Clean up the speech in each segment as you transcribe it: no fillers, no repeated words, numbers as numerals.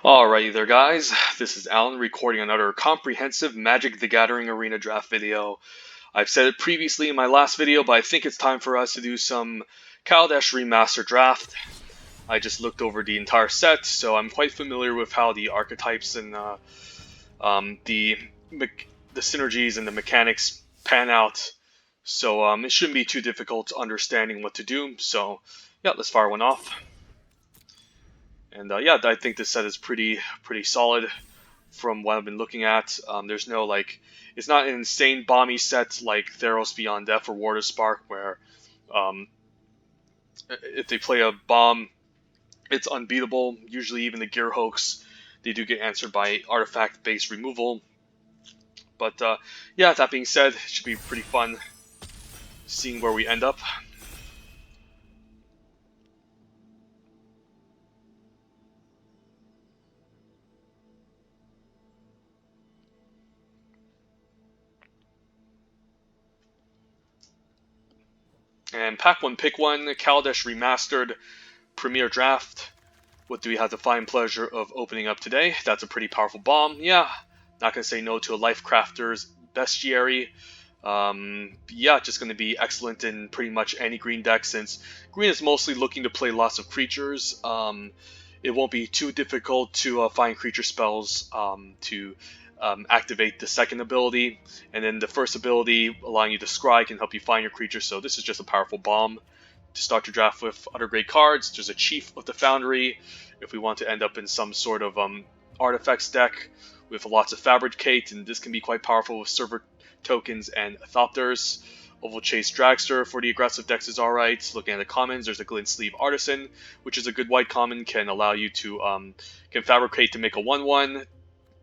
Alrighty there, guys. This is Alan recording another comprehensive Magic the Gathering Arena draft video. I've said it previously in my last video, but I think it's time for us to do some Kaladesh Remastered draft. I just looked over the entire set, so I'm quite familiar with how the archetypes and the synergies and the mechanics pan out. So it shouldn't be too difficult understanding what to do. So yeah, let's fire one off. And yeah, I think this set is pretty solid from what I've been looking at. There's no it's not an insane bomby set like Theros Beyond Death or Water Spark, where if they play a bomb, it's unbeatable. Usually, even the Gear Hoax, they do get answered by artifact-based removal. But yeah, that being said, it should be pretty fun seeing where we end up. And pack one, pick one, Kaladesh Remastered Premier Draft. What do we have the fine pleasure of opening up today? That's a pretty powerful bomb. Yeah, not going to say no to a Life Crafter's Bestiary. Yeah, just going to be excellent in pretty much any green deck, since green is mostly looking to play lots of creatures. It won't be too difficult to find creature spells to activate the second ability, and then the first ability allowing you to scry can help you find your creature. So this is just a powerful bomb to start your draft with. Other great cards, there's a Chief of the Foundry if we want to end up in some sort of artifacts deck with lots of Fabricate, and this can be quite powerful with server tokens and Thopters. Oval Chase Dragster for the aggressive decks is alright. Looking at the commons, there's a Glint Sleeve Artisan, which is a good white common, can allow you to can Fabricate to make a 1/1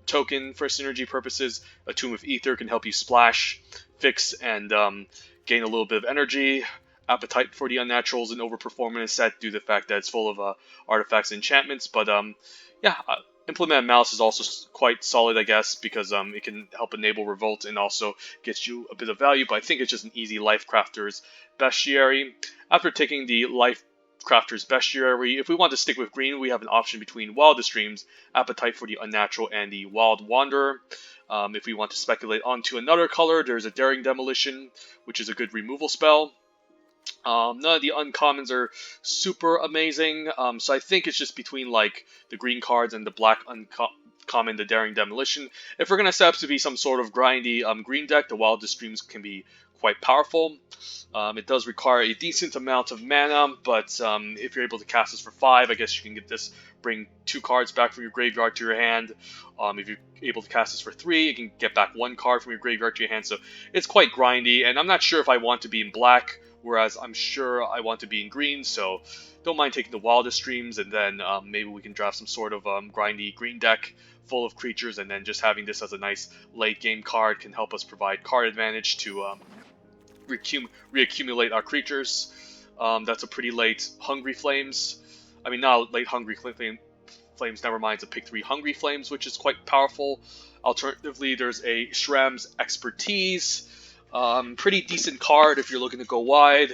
token for synergy purposes. A Tomb of Ether can help you splash, fix, and gain a little bit of energy. Archetype for the Unnaturals and overperform in a set due to the fact that it's full of artifacts and enchantments. But yeah, Implement Malice is also quite solid, I guess, because it can help enable Revolt and also gets you a bit of value. But I think it's just an easy Life Crafter's Bestiary. After taking the Life Crafter's Bestiary, if we want to stick with green, we have an option between Wildest Dreams, Appetite for the Unnatural, and the Wild Wanderer. If we want to speculate onto another color, there's a Daring Demolition, which is a good removal spell. None of the uncommons are super amazing, so I think it's just between like the green cards and the black uncommon, the Daring Demolition. If we're going to set up to be some sort of grindy green deck, the Wildest Dreams can be quite powerful. It does require a decent amount of mana, but if you're able to cast this for 5, I guess you can get this, bring 2 cards back from your graveyard to your hand. If you're able to cast this for 3, you can get back 1 card from your graveyard to your hand, so it's quite grindy, and I'm not sure if I want to be in black, whereas I'm sure I want to be in green, so don't mind taking the Wildest Dreams, and then maybe we can draft some sort of grindy green deck full of creatures, and then just having this as a nice late game card can help us provide card advantage to reaccumulate our creatures. That's a pretty late Hungry Flames. I mean, not late Hungry Flames, never mind, it's a pick 3 Hungry Flames, which is quite powerful. Alternatively, there's a Shram's Expertise. Pretty decent card if you're looking to go wide,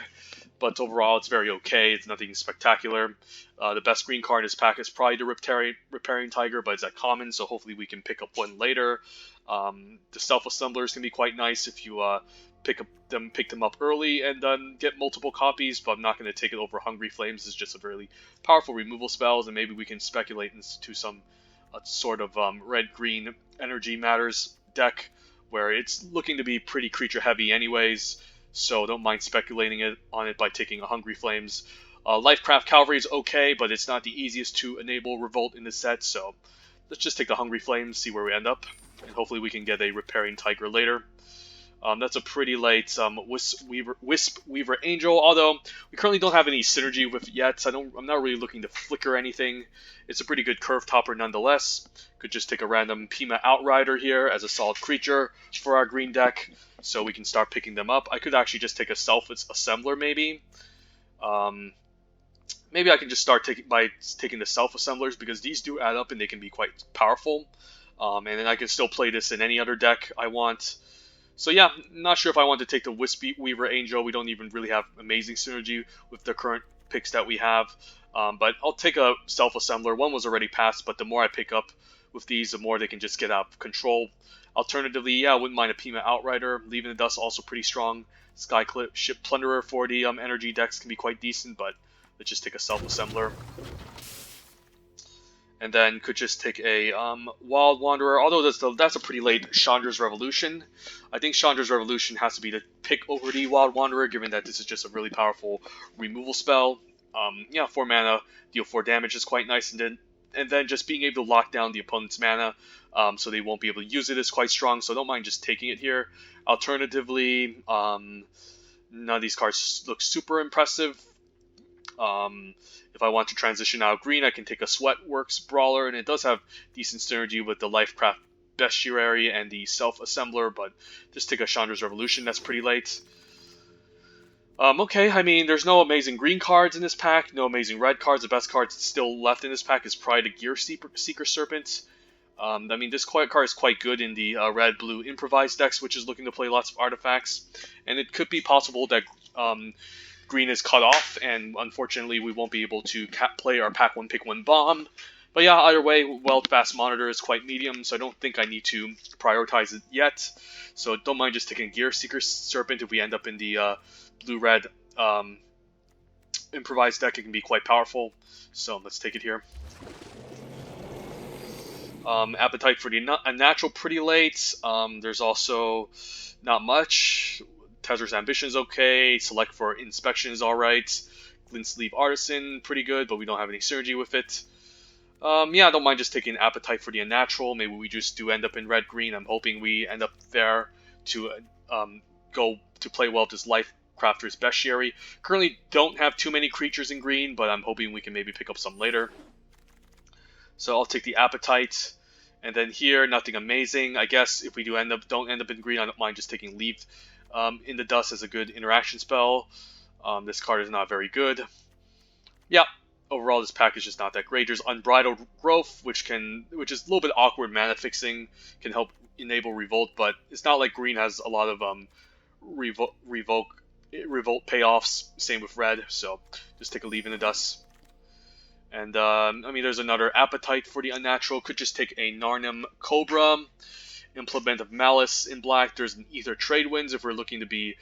but overall it's very okay. It's nothing spectacular. The best green card in this pack is probably the Repairing Tiger, but it's at common, so hopefully we can pick up one later. The Self-Assemblers can be quite nice if you pick them up early and then get multiple copies, but I'm not going to take it over Hungry Flames. It's just a really powerful removal spells, and maybe we can speculate into some sort of red-green Energy Matters deck, where it's looking to be pretty creature heavy anyways, so don't mind speculating on it by taking a Hungry Flames. Lifecraft Cavalry is okay, but it's not the easiest to enable Revolt in this set, so let's just take the Hungry Flames, see where we end up, and hopefully we can get a Repairing Tiger later. That's a pretty late Wisp Weaver Angel, although we currently don't have any synergy with it yet, so I'm not really looking to flicker anything. It's a pretty good curve topper nonetheless. Could just take a random Pima Outrider here as a solid creature for our green deck, so we can start picking them up. I could actually just take a Self-Assembler maybe. Maybe I can just start taking the Self-Assemblers, because these do add up and they can be quite powerful. And then I can still play this in any other deck I want. So yeah, not sure if I want to take the Wisp Weaver Angel. We don't even really have amazing synergy with the current picks that we have. But I'll take a self-assembler. One was already passed, but the more I pick up with these, the more they can just get out of control. Alternatively, yeah, I wouldn't mind a Pima Outrider. Leaving the Dust also pretty strong. Ship Plunderer for the energy decks can be quite decent, but let's just take a self-assembler. And then could just take a Wild Wanderer, although that's a pretty late Chandra's Revolution. I think Chandra's Revolution has to be the pick over the Wild Wanderer, given that this is just a really powerful removal spell. Yeah, 4 mana, deal 4 damage is quite nice, and then just being able to lock down the opponent's mana, so they won't be able to use it is quite strong, so I don't mind just taking it here. Alternatively, none of these cards look super impressive. If I want to transition out of green, I can take a Sweatworks Brawler, and it does have decent synergy with the Lifecraft Bestiary and the Self-Assembler, but just take a Chandra's Revolution, that's pretty late. Okay, I mean, there's no amazing green cards in this pack, no amazing red cards. The best cards still left in this pack is probably the Gear Seeker Serpent. I mean, this card is quite good in the red-blue improvised decks, which is looking to play lots of artifacts. And it could be possible that green is cut off, and unfortunately we won't be able to play our Pack 1 Pick 1 Bomb. But yeah, either way, Weld Fast Monitor is quite medium, so I don't think I need to prioritize it yet. So don't mind just taking Gear Seeker Serpent if we end up in the blue-red improvised deck. It can be quite powerful, so let's take it here. Appetite for the Unnatural pretty late. There's also not much. Tezzer's Ambition is okay. Select for Inspection is alright. Glint Sleeve Artisan, pretty good, but we don't have any synergy with it. Yeah, I don't mind just taking Appetite for the Unnatural. Maybe we just do end up in red-green. I'm hoping we end up there to go to play well with this Lifecrafter's Bestiary. Currently don't have too many creatures in green, but I'm hoping we can maybe pick up some later. So I'll take the Appetite. And then here, nothing amazing. I guess if we don't end up in green, I don't mind just taking Leave in the Dust as a good interaction spell. This card is not very good. Yeah, overall this pack is just not that great. There's Unbridled Growth, which is a little bit awkward mana fixing, can help enable Revolt, but it's not like green has a lot of Revolt payoffs. Same with red, so just take a Leave in the Dust. And I mean, there's another Appetite for the Unnatural. Could just take a Narnim Cobra. Implement of Malice in black. There's an Ether Tradewinds if we're looking to be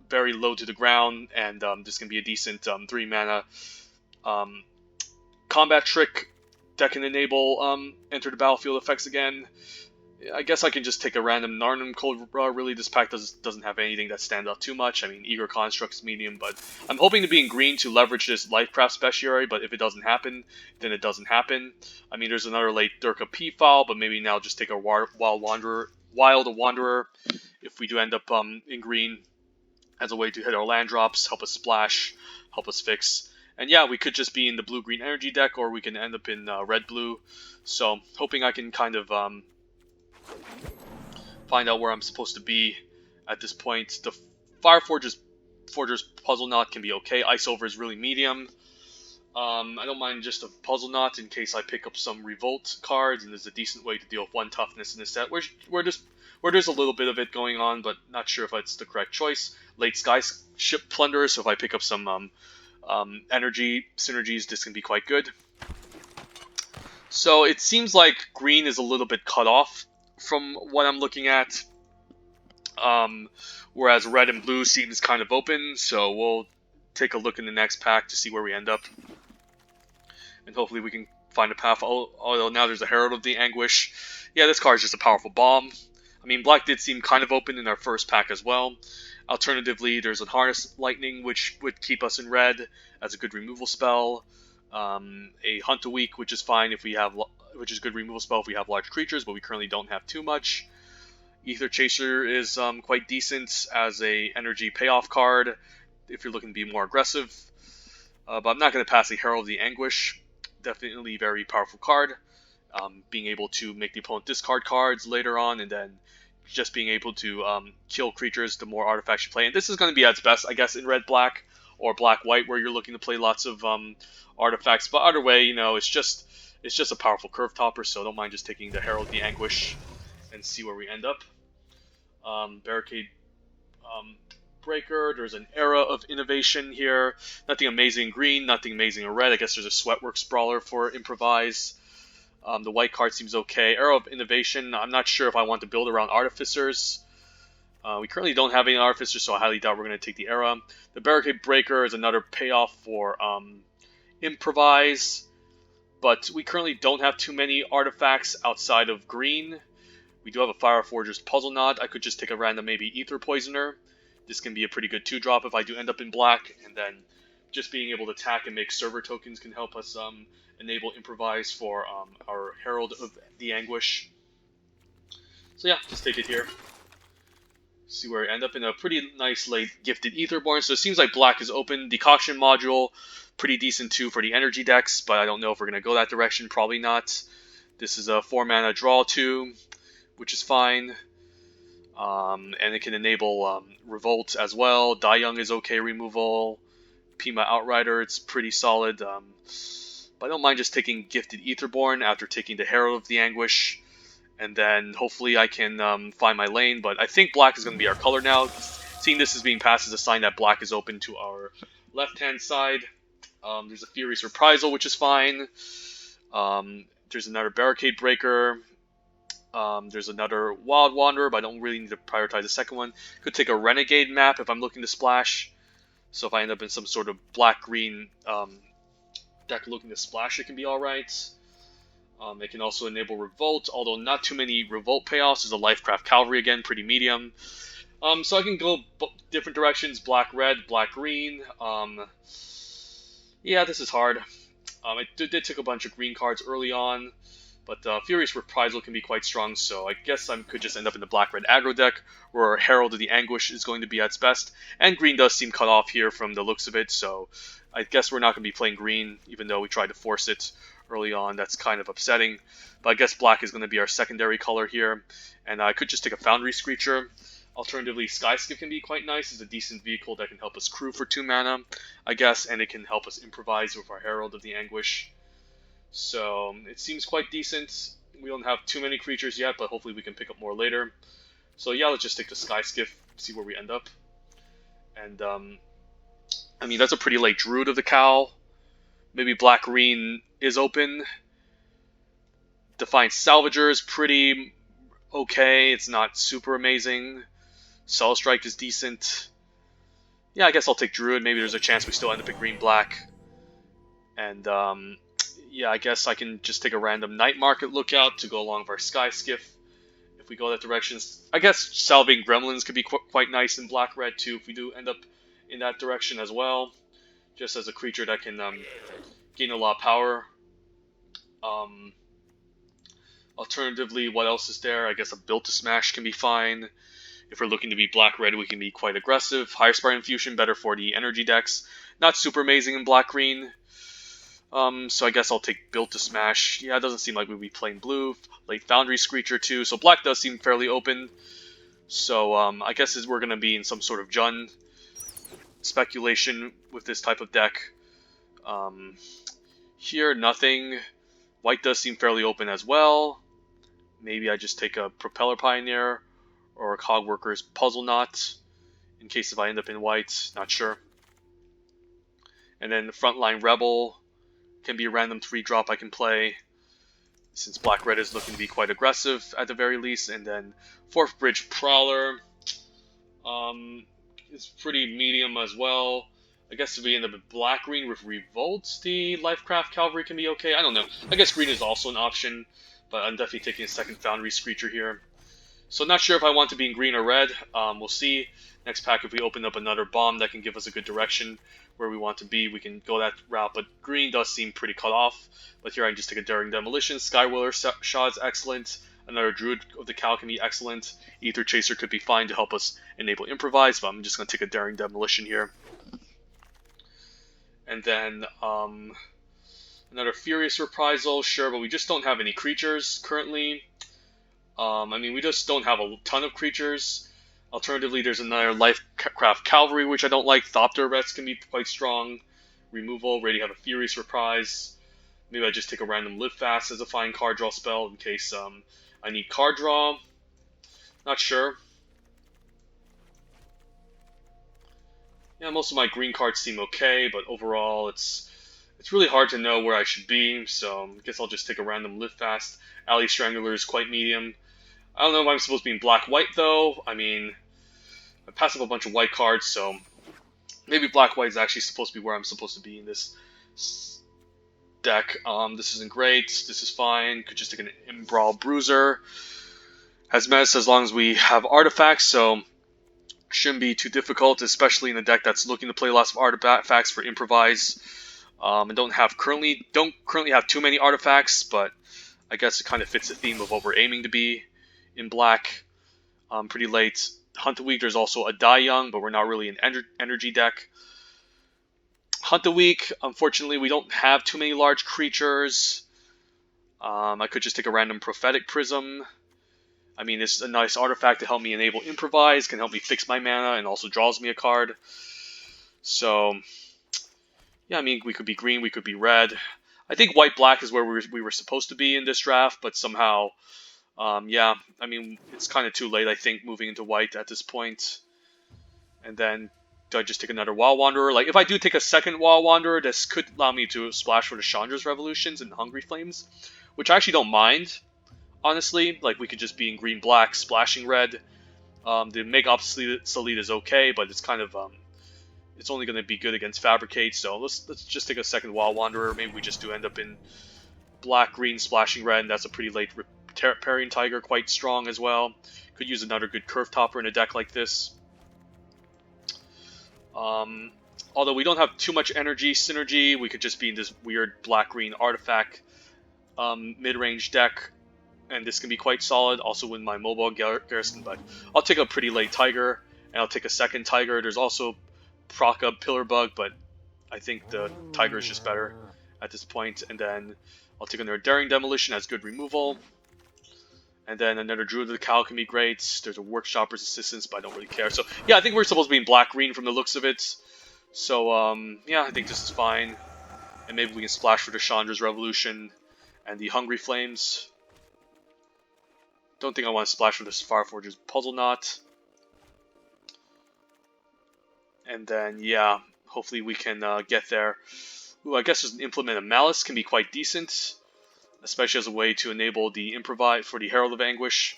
very low to the ground, and this can be a decent 3 mana combat trick that can enable enter the battlefield effects again. I guess I can just take a random Narnim Cobra. Really, this pack doesn't have anything that stands out too much. I mean, Eager Construct's medium, but I'm hoping to be in green to leverage this Lifecraft Bestiary, but if it doesn't happen, then it doesn't happen. I mean, there's another late Durka P file, but maybe now just take a Wild Wanderer if we do end up in green as a way to hit our land drops, help us splash, help us fix. And yeah, we could just be in the blue-green energy deck, or we can end up in red-blue. So, hoping I can kind of find out where I'm supposed to be at this point. The Fireforger's Puzzle Knot can be okay. Ice Over is really medium. I don't mind just a Puzzle Knot in case I pick up some Revolt cards, and there's a decent way to deal with 1 toughness in this set, where there's a little bit of it going on, but not sure if it's the correct choice. Late Skyship Plunderer, so if I pick up some energy synergies, this can be quite good. So it seems like green is a little bit cut off from what I'm looking at, whereas red and blue seems kind of open, so we'll take a look in the next pack to see where we end up, and hopefully we can find a path. Although now there's a Herald of the Anguish. Yeah, this card is just a powerful bomb. I mean, black did seem kind of open in our first pack as well. Alternatively, there's a Harness Lightning, which would keep us in red as a good removal spell. A Hunt a Week, which is fine if we have, which is a good removal spell if we have large creatures, but we currently don't have too much. Ether Chaser is quite decent as a energy payoff card if you're looking to be more aggressive. But I'm not going to pass a Herald of the Anguish. Definitely a very powerful card. Being able to make the opponent discard cards later on, and then just being able to kill creatures the more artifacts you play. And this is going to be at its best, I guess, in red-black or black-white, where you're looking to play lots of artifacts. But either way, you know, it's just a powerful curve topper, so don't mind just taking the Herald of the Anguish and see where we end up. Barricade Breaker. There's an Era of Innovation here. Nothing amazing in green, nothing amazing in red. I guess there's a Sweatworks Brawler for Improvise. The white card seems okay. Era of Innovation, I'm not sure if I want to build around Artificers. We currently don't have any Artificers, so I highly doubt we're going to take the Era. The Barricade Breaker is another payoff for Improvise. But we currently don't have too many artifacts outside of green. We do have a Fire Forger's Puzzle Knot. I could just take a random maybe Ether Poisoner. This can be a pretty good 2-drop if I do end up in black. And then just being able to attack and make server tokens can help us enable Improvise for our Herald of the Anguish. So yeah, just take it here. See where I end up in a pretty nice late Gifted Aetherborn. So it seems like black is open. Decoction Module, pretty decent too for the energy decks, but I don't know if we're going to go that direction. Probably not. This is a 4-mana draw 2, which is fine. And it can enable Revolt as well. Die Young is okay removal. Pima Outrider, it's pretty solid. But I don't mind just taking Gifted Aetherborn after taking the Herald of the Anguish. And then hopefully I can find my lane. But I think black is going to be our color now. Seeing this as being passed is a sign that black is open to our left-hand side. There's a Furious Reprisal, which is fine. There's another Barricade Breaker. There's another Wild Wanderer, but I don't really need to prioritize the second one. Could take a Renegade map if I'm looking to splash. So if I end up in some sort of black-green deck looking to splash, it can be alright. It can also enable Revolt, although not too many Revolt payoffs. There's a Lifecraft Cavalry again, pretty medium. So I can go different directions, black-red, black-green. Yeah, this is hard. I did take a bunch of green cards early on, but Furious Reprisal can be quite strong, so I guess I could just end up in the black-red aggro deck, where Herald of the Anguish is going to be at its best. And green does seem cut off here from the looks of it, so I guess we're not going to be playing green, even though we tried to force it early on. That's kind of upsetting. But I guess black is going to be our secondary color here, and I could just take a Foundry Screecher. Alternatively, Skyskiff can be quite nice. It's a decent vehicle that can help us crew for 2 mana, I guess, and it can help us improvise with our Herald of the Anguish. So it seems quite decent. We don't have too many creatures yet, but hopefully we can pick up more later. So yeah, let's just take the Skyskiff, see where we end up. And I mean, that's a pretty late Druid of the Cowl. Maybe black-green is open. Defiant Salvager is pretty okay. It's not super amazing. Cell Strike is decent. Yeah, I guess I'll take Druid. Maybe there's a chance we still end up at green-black. And yeah, I guess I can just take a random Night Market Lookout to go along with our Skyskiff. If we go that direction, I guess Salving Gremlins could be quite nice in black-red too if we do end up in that direction as well. Just as a creature that can gain a lot of power. Alternatively, what else is there? I guess a Built to Smash can be fine. If we're looking to be black-red, we can be quite aggressive. Higher Spark Infusion, better for the energy decks. Not super amazing in black-green. So I guess I'll take Built to Smash. Yeah, it doesn't seem like we'll be playing blue. Late Foundry Screecher too. So black does seem fairly open. So I guess we're going to be in some sort of Jund speculation with this type of deck. Here, nothing. White does seem fairly open as well. Maybe I just take a Propeller Pioneer or a Cogworker's Puzzle Knot in case if I end up in white. Not sure. And then the Frontline Rebel can be a random 3-drop I can play, since black-red is looking to be quite aggressive at the very least. And then Fourth Bridge Prowler is pretty medium as well. I guess if we end up with black-green with Revolt, the Lifecraft Cavalry can be okay. I don't know. I guess green is also an option, but I'm definitely taking a second Foundry Screecher here. So not sure if I want to be in green or red. We'll see. Next pack, if we open up another bomb that can give us a good direction where we want to be, we can go that route. But green does seem pretty cut off. But here I can just take a Daring Demolition. Skywheeler Shaw is excellent. Another Druid of the Cowl can be excellent. Ether Chaser could be fine to help us enable Improvise, but I'm just going to take a Daring Demolition here. And then another Furious Reprisal, sure, but we just don't have any creatures currently. I mean, we just don't have a ton of creatures. Alternatively, there's another Lifecraft Cavalry, which I don't like. Thopter can be quite strong. Removal, already have a Furious Reprise. Maybe I just take a random Live Fast as a fine card draw spell in case I need card draw. Not sure. Yeah, most of my green cards seem okay, but overall it's really hard to know where I should be, so I guess I'll just take a random live fast. Alley Strangler is quite medium. I don't know if I'm supposed to be in black-white, though. I mean, I pass up a bunch of white cards, so maybe black-white is actually supposed to be where I'm supposed to be in this deck. This isn't great. This is fine. Could just take an Embral Bruiser. Has menace as long as we have artifacts, so shouldn't be too difficult, especially in a deck that's looking to play lots of artifacts for improvise. And don't currently have too many artifacts, but I guess it kind of fits the theme of what we're aiming to be in black. Pretty late. Hunt the Week, there's also a Die Young, but we're not really an energy deck. Hunt the Week, unfortunately, we don't have too many large creatures. I could just take a random Prophetic Prism. I mean, it's a nice artifact to help me enable improvise, can help me fix my mana, and also draws me a card. So, yeah, I mean, we could be green, we could be red. I think white-black is where we were supposed to be in this draft, but somehow, yeah, I mean, it's kind of too late, I think, moving into white at this point. And then, do I just take another Wild Wanderer? Like, if I do take a second Wild Wanderer, this could allow me to splash for the Chandra's Revolutions and Hungry Flames, which I actually don't mind. Honestly, like we could just be in green-black, splashing red. The make obsolete is okay, but it's kind of it's only going to be good against Fabricate. So let's just take a second Wild Wanderer. Maybe we just do end up in black-green, splashing red, and that's a pretty late Riparian Tiger, quite strong as well. Could use another good Curve Topper in a deck like this. Although we don't have too much energy synergy, we could just be in this weird black-green artifact mid-range deck. And this can be quite solid, also with my mobile garrison, but I'll take a pretty late Tiger, and I'll take a second Tiger. There's also proc up Pillar Bug, but I think the Tiger is just better at this point. And then I'll take another Daring Demolition as good removal. And then another Druid of the Cow can be great. There's a Workshopper's Assistance, but I don't really care. So, yeah, I think we're supposed to be in black-green from the looks of it. So, yeah, I think this is fine. And maybe we can splash for the Chandra's Revolution and the Hungry Flames. Don't think I want to splash for this Fireforge's Puzzle Knot. And then, yeah, hopefully we can get there. Ooh, I guess there's an Implement of Malice can be quite decent, especially as a way to enable the Improvise for the Herald of Anguish.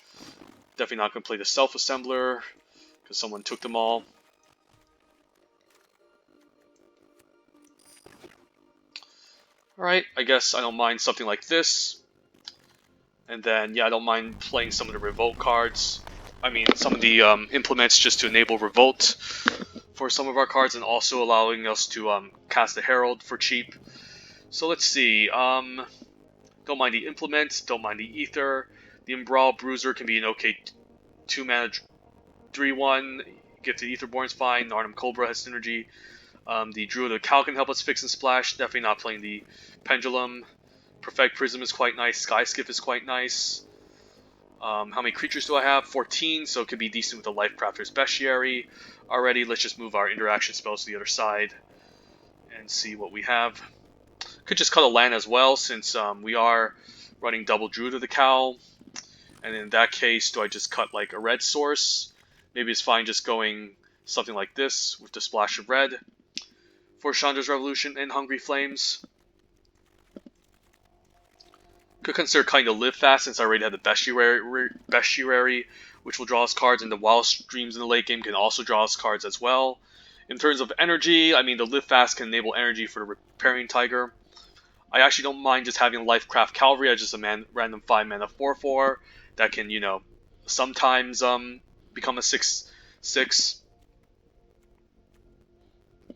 Definitely not going to play the Self-Assembler, because someone took them all. Alright, I guess I don't mind something like this. And then, yeah, I don't mind playing some of the Revolt cards. I mean, some of the implements just to enable Revolt for some of our cards, and also allowing us to cast the Herald for cheap. So let's see. Don't mind the implement, don't mind the Ether. The Embral Bruiser can be an okay 2-mana 3-1. Gifted Etherborn's fine. Narnum Cobra has synergy. The Druid of the Cow can help us fix and splash. Definitely not playing the Pendulum. Perfect Prism is quite nice. Sky Skip is quite nice. How many creatures do I have? 14, so it could be decent with the Life Crafter's Bestiary. Already, let's just move our interaction spells to the other side and see what we have. Could just cut a land as well, since we are running double Druid of the Cow. And in that case, do I just cut like a red source? Maybe it's fine just going something like this with the splash of red for Chandra's Revolution and Hungry Flames. Could consider cutting the Live Fast, since I already have the Bestiary, which will draw us cards, and the Wild Streams in the late game can also draw us cards as well. In terms of energy, I mean, the Live Fast can enable energy for the Riparian Tiger. I actually don't mind just having Lifecraft Cavalry as just a random 5-mana 4/4 that can, you know, sometimes become a 6/6.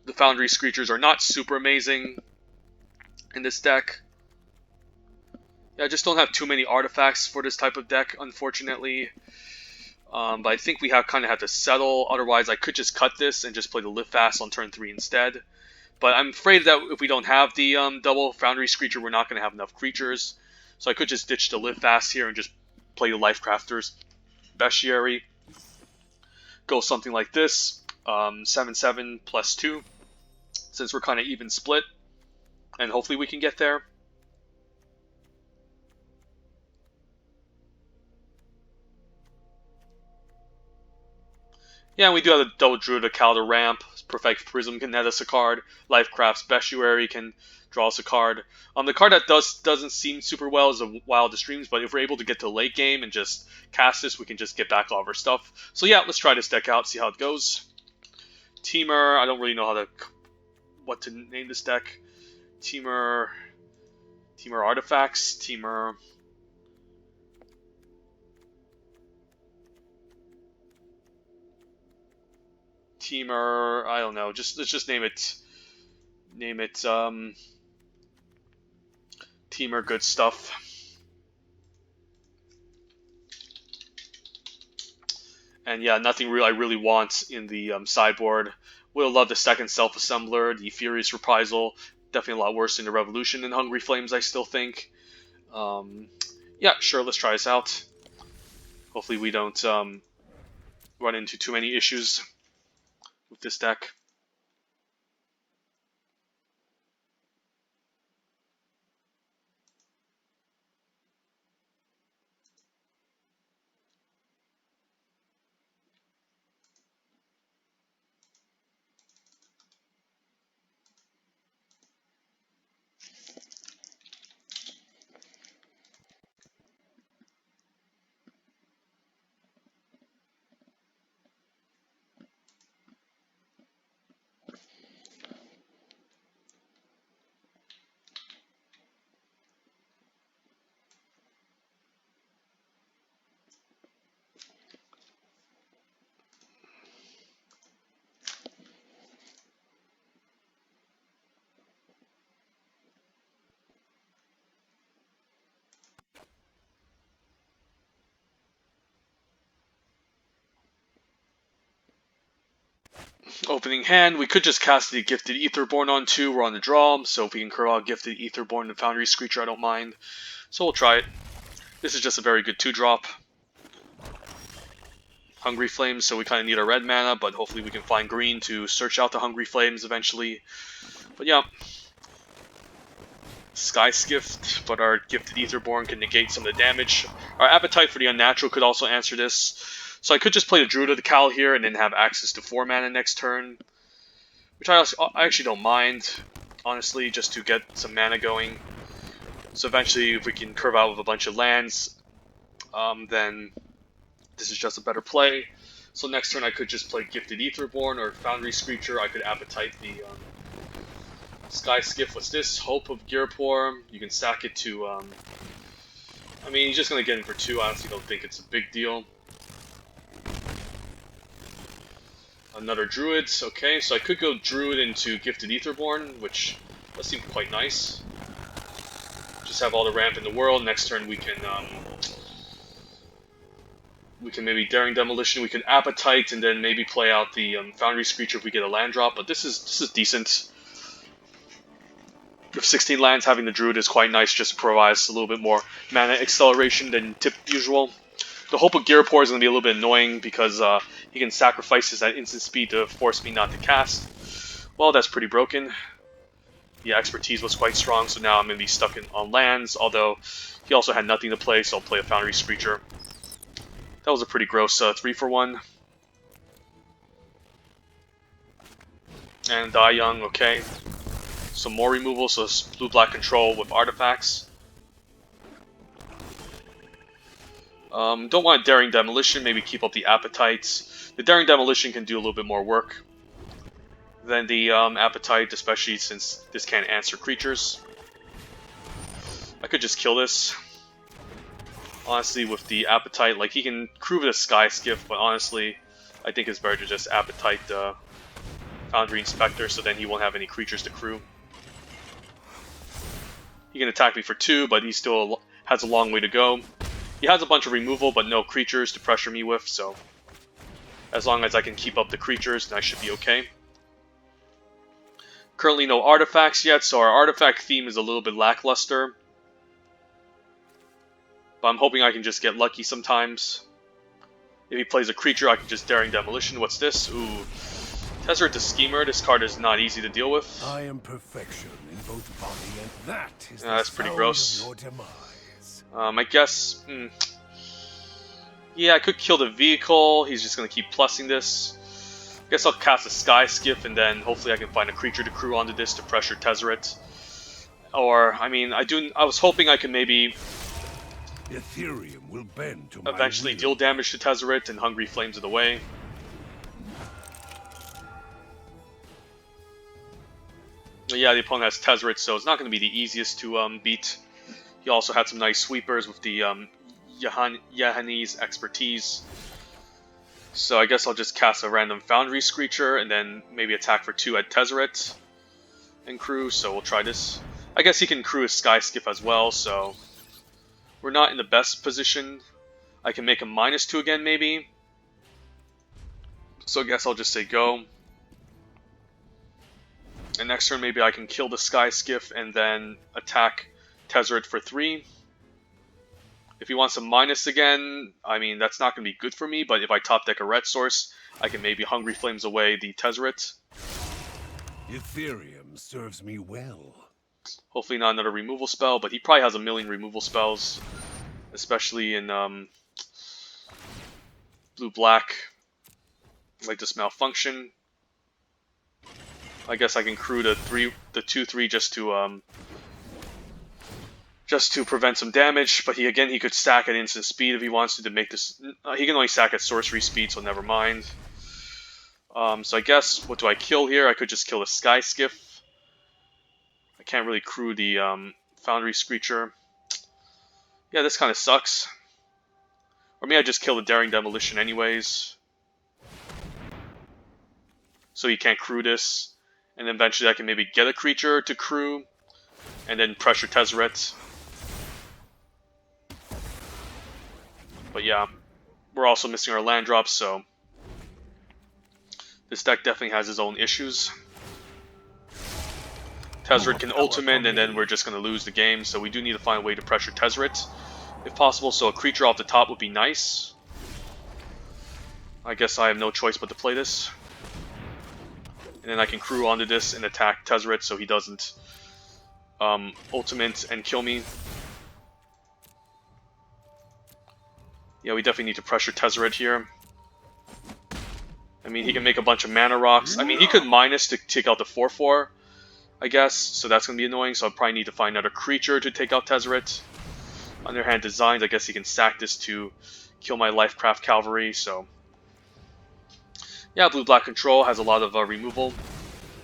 The Foundry Screechers are not super amazing in this deck. Yeah, I just don't have too many artifacts for this type of deck, unfortunately. But I think we kind of have to settle. Otherwise, I could just cut this and just play the Live Fast on turn 3 instead. But I'm afraid that if we don't have the double Foundry Screecher, we're not going to have enough creatures. So I could just ditch the Live Fast here and just play the Lifecrafter's Bestiary. Go something like this. 7/7 plus 2. Since we're kind of even split. And hopefully we can get there. Yeah, we do have the double Druid of Cal to ramp, Prophetic Prism can net us a card. Lifecraft's Bestiary can draw us a card. The card that doesn't seem super well is a Wild Extremes, but if we're able to get to the late game and just cast this, we can just get back all of our stuff. So yeah, let's try this deck out, see how it goes. Teamer, I don't really know what to name this deck. Teamer Artifacts, Teamer... I don't know. Let's just name it. Teamer Good Stuff. And yeah, nothing I really want in the sideboard. Will love the second Self-Assembler, the Furious Reprisal. Definitely a lot worse in the Revolution than Hungry Flames, I still think. Yeah, sure, let's try this out. Hopefully we don't run into too many issues with this deck. Opening hand, we could just cast the Gifted Aetherborn on 2. We're on the draw, so if we can curl out Gifted Aetherborn and Foundry Screecher, I don't mind. So we'll try it. This is just a very good 2-drop. Hungry Flames, so we kind of need a red mana, but hopefully we can find green to search out the Hungry Flames eventually. But yeah. Sky's Gift, but our Gifted Aetherborn can negate some of the damage. Our Appetite for the Unnatural could also answer this. So I could just play the Druid of the Cal here and then have access to 4 mana next turn. Which I actually don't mind, honestly, just to get some mana going. So eventually, if we can curve out with a bunch of lands, then this is just a better play. So next turn I could just play Gifted Aetherborn or Foundry Screecher. I could Appetite the Sky Skiff. What's this? Hope of Girapor. You can stack it to... I mean, he's just going to get in for 2. I honestly don't think it's a big deal. Another Druid. Okay, so I could go Druid into Gifted Aetherborn, which does seem quite nice. Just have all the ramp in the world. Next turn we can maybe Daring Demolition. We can Appetite and then maybe play out the Foundry Screecher if we get a land drop. But this is decent. With 16 lands, having the Druid is quite nice. Just provides a little bit more mana acceleration than usual. The Hope of Girapor is going to be a little bit annoying because he can sacrifice his instant speed to force me not to cast. Well, that's pretty broken. The expertise was quite strong, so now I'm going to be stuck on lands, although he also had nothing to play, so I'll play a Foundry Screecher. That was a pretty gross 3-for-1. And Die Young, okay. Some more removal, so blue-black control with artifacts. Don't want Daring Demolition, maybe keep up the Appetites. The Daring Demolition can do a little bit more work than the Appetite, especially since this can't answer creatures. I could just kill this. Honestly, with the Appetite, like, he can crew with a Sky Skiff, but honestly, I think it's better to just Appetite the Foundry Inspector, so then he won't have any creatures to crew. He can attack me for 2, but he still has a long way to go. He has a bunch of removal, but no creatures to pressure me with, so as long as I can keep up the creatures, then I should be okay. Currently no artifacts yet, so our artifact theme is a little bit lackluster. But I'm hoping I can just get lucky sometimes. If he plays a creature, I can just Daring Demolition. What's this? Ooh. Tezzeret the Schemer. This card is not easy to deal with. I am perfection in both body and that is that's pretty gross. Your demise. I guess... yeah, I could kill the vehicle. He's just going to keep plussing this. Guess I'll cast a Sky Skiff, and then hopefully I can find a creature to crew onto this to pressure Tezzeret. Or, I mean, I was hoping I could maybe Ethereum will bend to my eventually will. deal damage to Tezzeret and Hungry Flames it away. But yeah, the opponent has Tezzeret, so it's not going to be the easiest to beat. He also had some nice sweepers with the Yahane's expertise. So I guess I'll just cast a random Foundry Screecher and then maybe attack for 2 at Tezzeret and crew, so we'll try this. I guess he can crew a Sky Skiff as well, so we're not in the best position. I can make a -2 again, maybe. So I guess I'll just say go. And next turn, maybe I can kill the Sky Skiff and then attack Tezzeret for 3. If he wants a minus again, I mean, that's not going to be good for me, but if I top deck a red source, I can maybe Hungry Flames away the Tezzeret. Ethereum serves me well. Hopefully not another removal spell, but he probably has a million removal spells, especially in blue-black, like this Malfunction. I guess I can crew the 2/3 just to prevent some damage, but he could stack at instant speed if he wants to make this. He can only stack at sorcery speed, so never mind. So I guess, what do I kill here? I could just kill a Sky Skiff. I can't really crew the Foundry Screecher. Yeah, this kind of sucks. Or maybe I just kill the Daring Demolition anyways. So he can't crew this. And then eventually I can maybe get a creature to crew. And then pressure Tezzeret. But yeah, we're also missing our land drops, so this deck definitely has its own issues. Tezzeret can ultimate, and then we're just going to lose the game, so we do need to find a way to pressure Tezzeret, if possible, so a creature off the top would be nice. I guess I have no choice but to play this. And then I can crew onto this and attack Tezzeret so he doesn't ultimate and kill me. Yeah, we definitely need to pressure Tezzeret here. I mean, he can make a bunch of mana rocks. I mean, he could minus to take out the 4/4, I guess, so that's going to be annoying, so I'll probably need to find another creature to take out Tezzeret. Underhand Designs, I guess he can sack this to kill my Lifecraft Cavalry, so... Yeah, blue-black control has a lot of removal,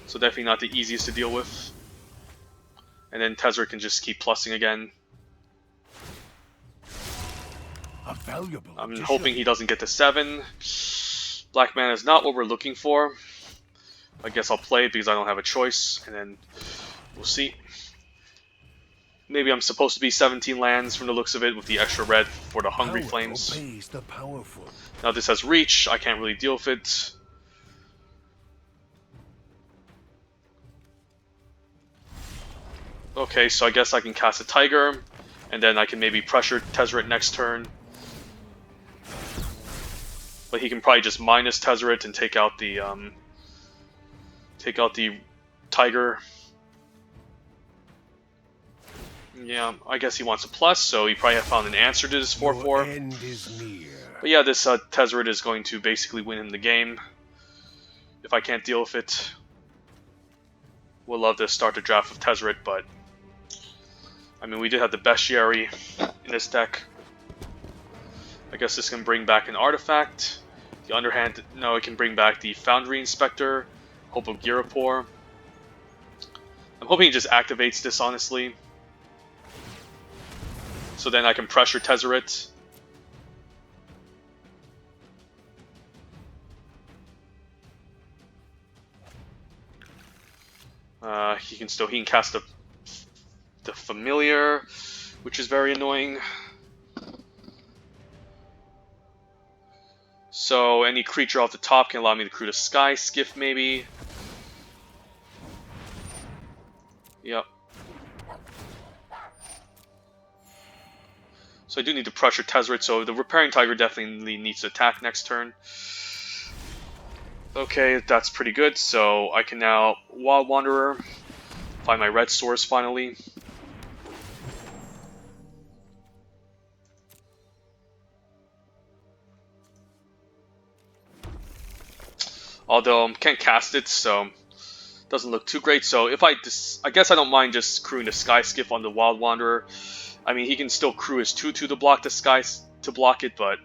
so definitely not the easiest to deal with. And then Tezzeret can just keep plussing again. A valuable I'm addition. hoping he doesn't get to 7. Black mana is not what we're looking for. I guess I'll play it because I don't have a choice, and then we'll see. Maybe I'm supposed to be 17 lands from the looks of it with the extra red for the Hungry Power Flames. obeys the powerful. Now this has reach, I can't really deal with it. Okay, so I guess I can cast a Tiger, and then I can maybe pressure Tezzeret next turn. But he can probably just minus Tezzeret and take out the Tiger. Yeah, I guess he wants a plus, so he probably found an answer to this 4/4. End is near. But yeah, this Tezzeret is going to basically win him the game if I can't deal with it. Would love to start the draft with Tezzeret, but I mean, we did have the Bestiary in this deck. I guess this can bring back an artifact. The underhand, no, it can bring back the Foundry Inspector, Hope of Girapur. I'm hoping he just activates this, honestly. So then I can pressure Tezzeret. He can cast the Familiar, which is very annoying. So any creature off the top can allow me to crew the Sky Skiff, maybe. Yep. So I do need to pressure Tezzeret, so the Repairing Tiger definitely needs to attack next turn. Okay, that's pretty good, so I can now Wild Wanderer, find my red source finally. Although can't cast it, so doesn't look too great. So if I guess I don't mind just crewing the Sky Skiff on the Wild Wanderer. I mean, he can still crew his 2/2 to block it, but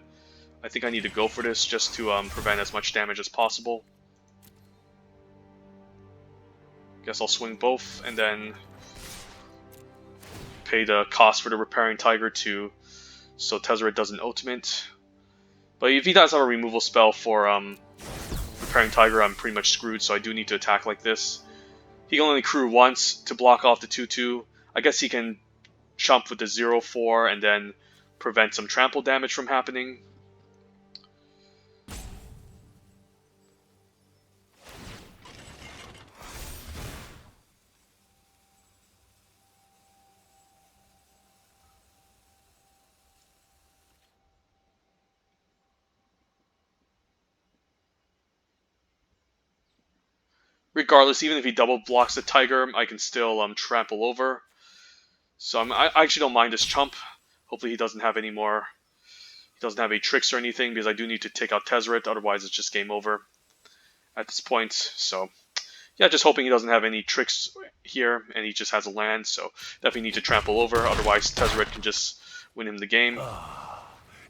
I think I need to go for this just to prevent as much damage as possible. Guess I'll swing both and then pay the cost for the Repairing Tiger so Tezzeret doesn't ultimate. But if he does have a removal spell for Repairing Tiger, I'm pretty much screwed, so I do need to attack like this. He can only crew once to block off the 2/2. I guess he can chump with the 0/4 and then prevent some trample damage from happening. Regardless, even if he double blocks the Tiger, I can still trample over. So I actually don't mind this chump. Hopefully he doesn't have any more. He doesn't have any tricks or anything, because I do need to take out Tezzeret, otherwise it's just game over at this point. So yeah, just hoping he doesn't have any tricks here, and he just has a land, so definitely need to trample over, otherwise Tezzeret can just win him the game.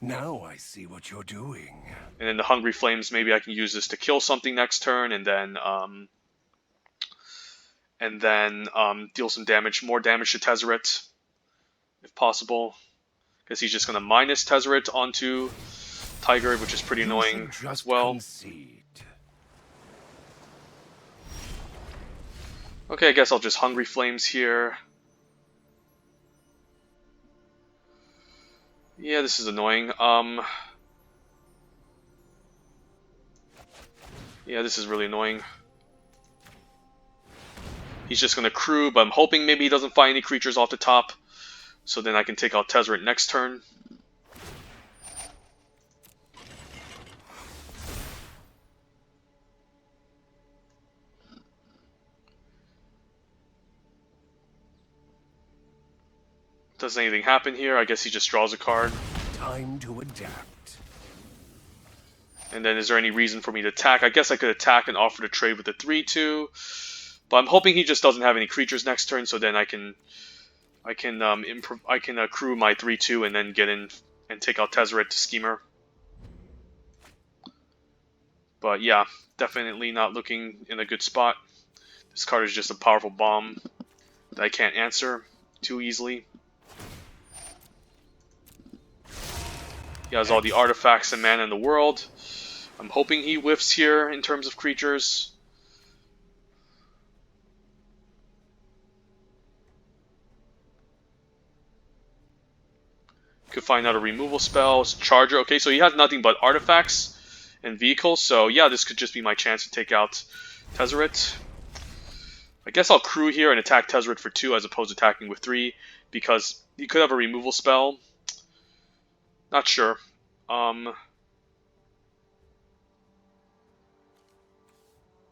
Now I see what you're doing. And then the Hungry Flames, maybe I can use this to kill something next turn, and then deal some damage, more damage to Tezzeret, if possible. Because he's just going to minus Tezzeret onto Tiger, which is pretty annoying as well. Concede. Okay, I guess I'll just Hungry Flames here. Yeah, this is annoying. Yeah, this is really annoying. He's just going to crew, but I'm hoping maybe he doesn't find any creatures off the top, so then I can take out Tezzeret next turn. Doesn't anything happen here? I guess he just draws a card. Time to adapt. And then is there any reason for me to attack? I guess I could attack and offer to trade with the 3/2. But I'm hoping he just doesn't have any creatures next turn, so then I can accrue my 3/2 and then get in and take out Tezzeret to Schemer. But yeah, definitely not looking in a good spot. This card is just a powerful bomb that I can't answer too easily. He has all the artifacts and mana in the world. I'm hoping he whiffs here in terms of creatures. Could find out a removal spell, Charger. Okay, so he has nothing but artifacts and vehicles, so yeah, this could just be my chance to take out Tezzeret. I guess I'll crew here and attack Tezzeret for 2 as opposed to attacking with 3, because he could have a removal spell. Not sure.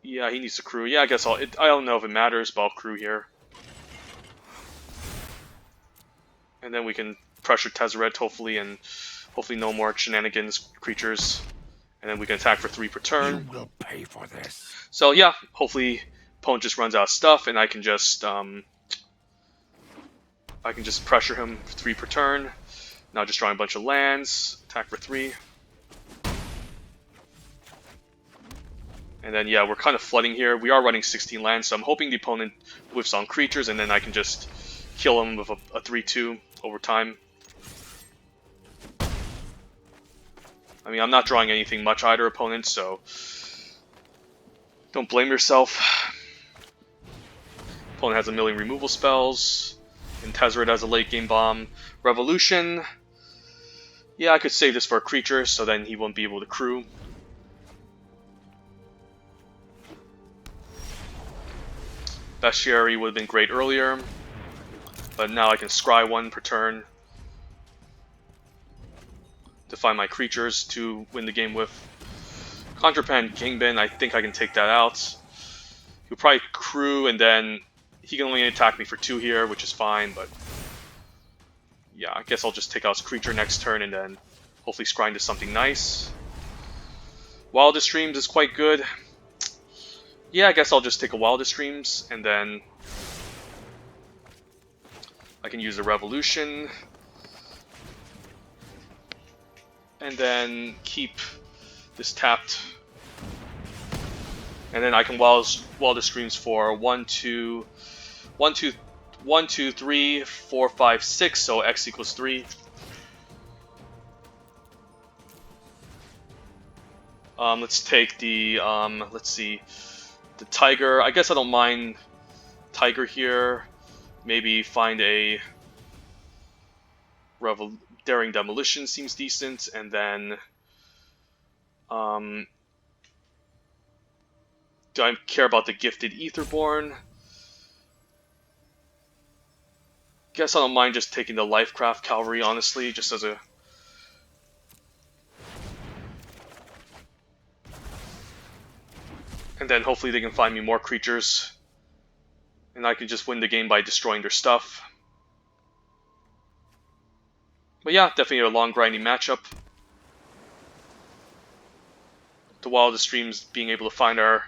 Yeah, he needs to crew. Yeah, I guess I don't know if it matters, but I'll crew here. And then we can pressure Tezzeret, hopefully, and hopefully no more shenanigans creatures. And then we can attack for 3 per turn. You will pay for this. So yeah, hopefully opponent just runs out of stuff, and I can just pressure him for 3 per turn. Now just drawing a bunch of lands, attack for 3. And then yeah, we're kind of flooding here. We are running 16 lands, so I'm hoping the opponent whiffs on creatures, and then I can just kill him with a 3/2 over time. I mean, I'm not drawing anything much either, opponent, so don't blame yourself. Opponent has a million removal spells, and Tezzeret has a late game bomb. Revolution. Yeah, I could save this for a creature, so then he won't be able to crew. Bestiary would have been great earlier, but now I can scry 1 per turn to find my creatures to win the game with. Contraband Kingpin, I think I can take that out. He'll probably crew, and then he can only attack me for 2 here, which is fine, but yeah, I guess I'll just take out his creature next turn and then hopefully scry into something nice. Wildest Dreams is quite good. Yeah, I guess I'll just take a Wildest Dreams, and then I can use a Revolution, and then keep this tapped, and then I can Wildest Dreams for 1, 2, 1, 2, 1, 2, 3, 4, 5, 6, so X equals 3. Let's take the, let's see, the Tiger. I guess I don't mind Tiger here. Maybe find a Daring Demolition seems decent, and then, do I care about the Gifted Etherborn? Guess I don't mind just taking the Lifecraft Cavalry, honestly, just as a... And then hopefully they can find me more creatures, and I can just win the game by destroying their stuff. But yeah, definitely a long grinding matchup. The Wildest Dreams being able to find our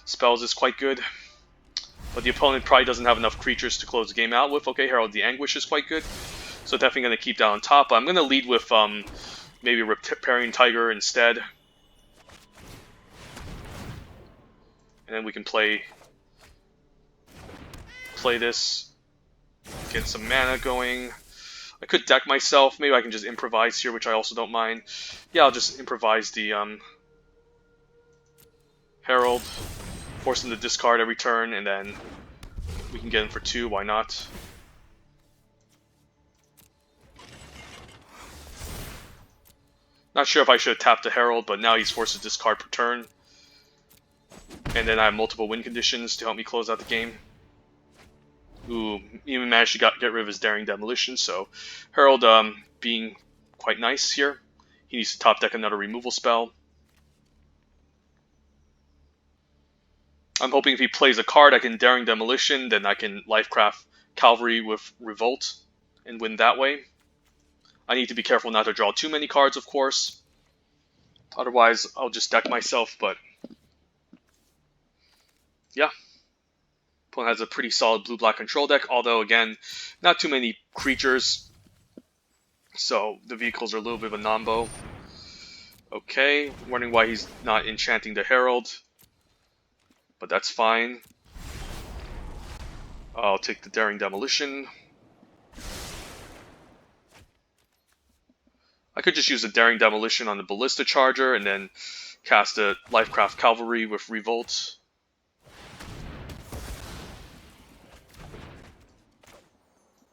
spells is quite good. But the opponent probably doesn't have enough creatures to close the game out with. Okay, Herald the Anguish is quite good. So definitely going to keep that on top. But I'm going to lead with maybe Riparian Tiger instead. And then we can play this, get some mana going. I could deck myself. Maybe I can just improvise here, which I also don't mind. Yeah, I'll just improvise the Herald, force him to discard every turn, and then we can get him for 2. Why not? Not sure if I should have tapped the Herald, but now he's forced to discard per turn. And then I have multiple win conditions to help me close out the game. Ooh, even managed to get rid of his Daring Demolition, so Herald being quite nice here. He needs to top deck another removal spell. I'm hoping if he plays a card I can Daring Demolition, then I can Lifecraft Cavalry with Revolt and win that way. I need to be careful not to draw too many cards, of course. Otherwise, I'll just deck myself, but yeah. Opponent has a pretty solid blue-black control deck, although, again, not too many creatures, so the vehicles are a little bit of a nombo. Okay, wondering why he's not enchanting the Herald, but that's fine. I'll take the Daring Demolition. I could just use the Daring Demolition on the Ballista Charger and then cast a Lifecraft Cavalry with Revolt.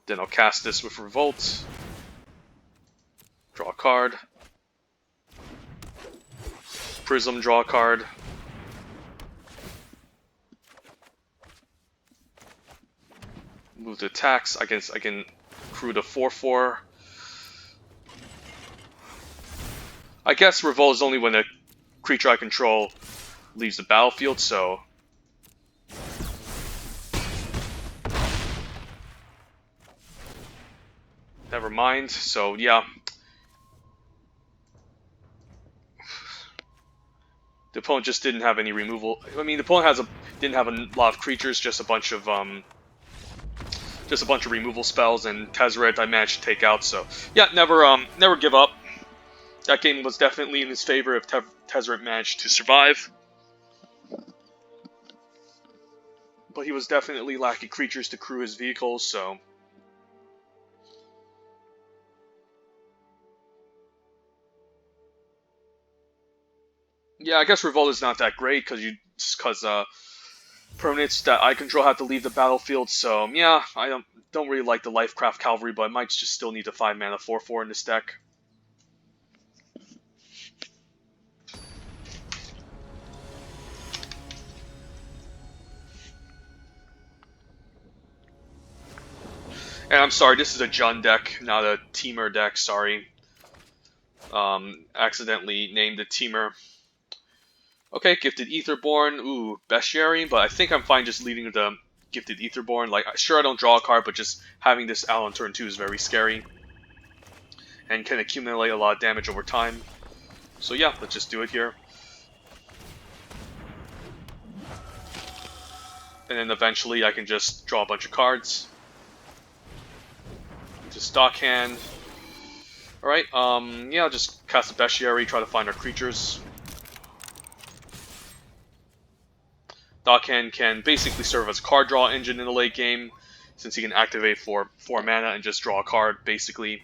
Then I'll cast this with Revolt. Draw a card. Prism, draw a card. Move the attacks. I guess I can crew the 4/4. I guess Revolt is only when a creature I control leaves the battlefield, so... Never mind. So yeah, the opponent just didn't have any removal. I mean, the opponent didn't have a lot of creatures, just a bunch of removal spells, and Tezzeret I managed to take out. So yeah, never give up. That game was definitely in his favor if Tezzeret managed to survive, but he was definitely lacking creatures to crew his vehicles. So. Yeah, I guess Revolt is not that great because permanents that I control have to leave the battlefield. So yeah, I don't really like the Lifecraft Cavalry, but I might just still need the 5 mana 4/4 in this deck. And I'm sorry, this is a Jund deck, not a Teamer deck. Sorry, accidentally named the Teamer. Okay, Gifted Etherborn, ooh, Bestiary, but I think I'm fine just leaving the Gifted Etherborn. Like, sure I don't draw a card, but just having this out on turn 2 is very scary. And can accumulate a lot of damage over time. So yeah, let's just do it here. And then eventually I can just draw a bunch of cards. Just stock hand. Alright, yeah, I'll just cast a Bestiary, try to find our creatures. Dockhand can basically serve as a card draw engine in the late game, since he can activate for 4 mana and just draw a card, basically.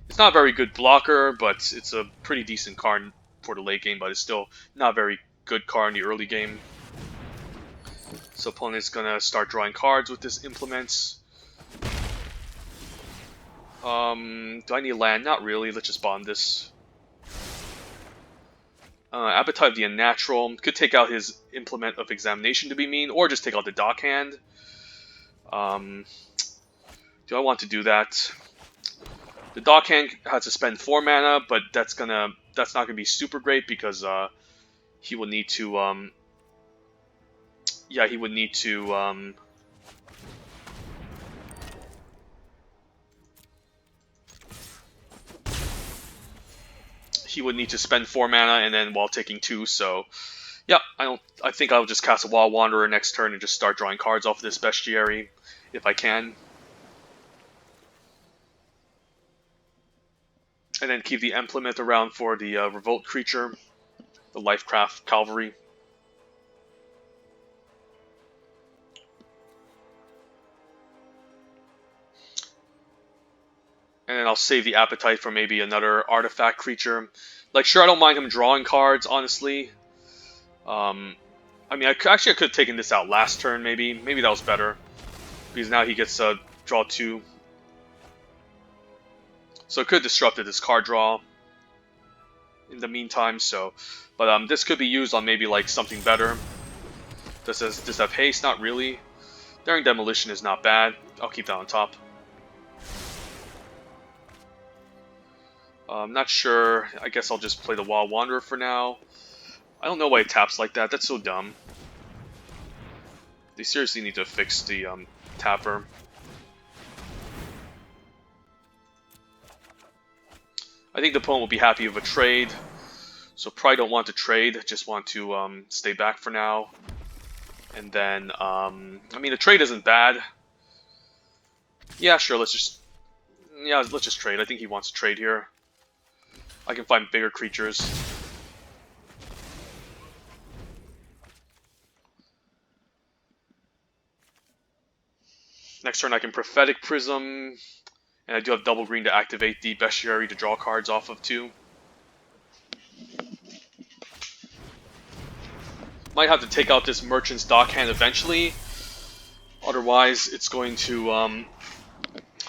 It's not a very good blocker, but it's a pretty decent card for the late game, but it's still not a very good card in the early game. So opponent's gonna start drawing cards with this implements. Do I need land? Not really, let's just bond this. Archetype the Unnatural. Could take out his Implement of Examination to be mean, or just take out the Dockhand. Do I want to do that? The Dockhand has to spend 4 mana, but that's not gonna be super great because he will need to he would need to spend 4 mana and then while taking 2, so yeah, I think I'll just cast a Wild Wanderer next turn and just start drawing cards off of this Bestiary if I can. And then keep the Implement around for the Revolt creature, the Lifecraft Cavalry. And then I'll save the Appetite for maybe another artifact creature. Like, sure, I don't mind him drawing cards, honestly. I mean, I could have taken this out last turn, maybe. Maybe that was better. Because now he gets to draw 2. So it could have disrupted his card draw in the meantime, so... But this could be used on maybe, like, something better. Does this have haste? Not really. Daring Demolition is not bad. I'll keep that on top. I'm not sure. I guess I'll just play the Wild Wanderer for now. I don't know why it taps like that. That's so dumb. They seriously need to fix the tapper. I think the opponent will be happy with a trade. So probably don't want to trade. Just want to stay back for now. And then, I mean, the trade isn't bad. Yeah, sure. Let's just trade. I think he wants to trade here. I can find bigger creatures. Next turn I can Prophetic Prism, and I do have double green to activate the Bestiary to draw cards off of too. Might have to take out this Merchant's Dockhand eventually. Otherwise, it's going to...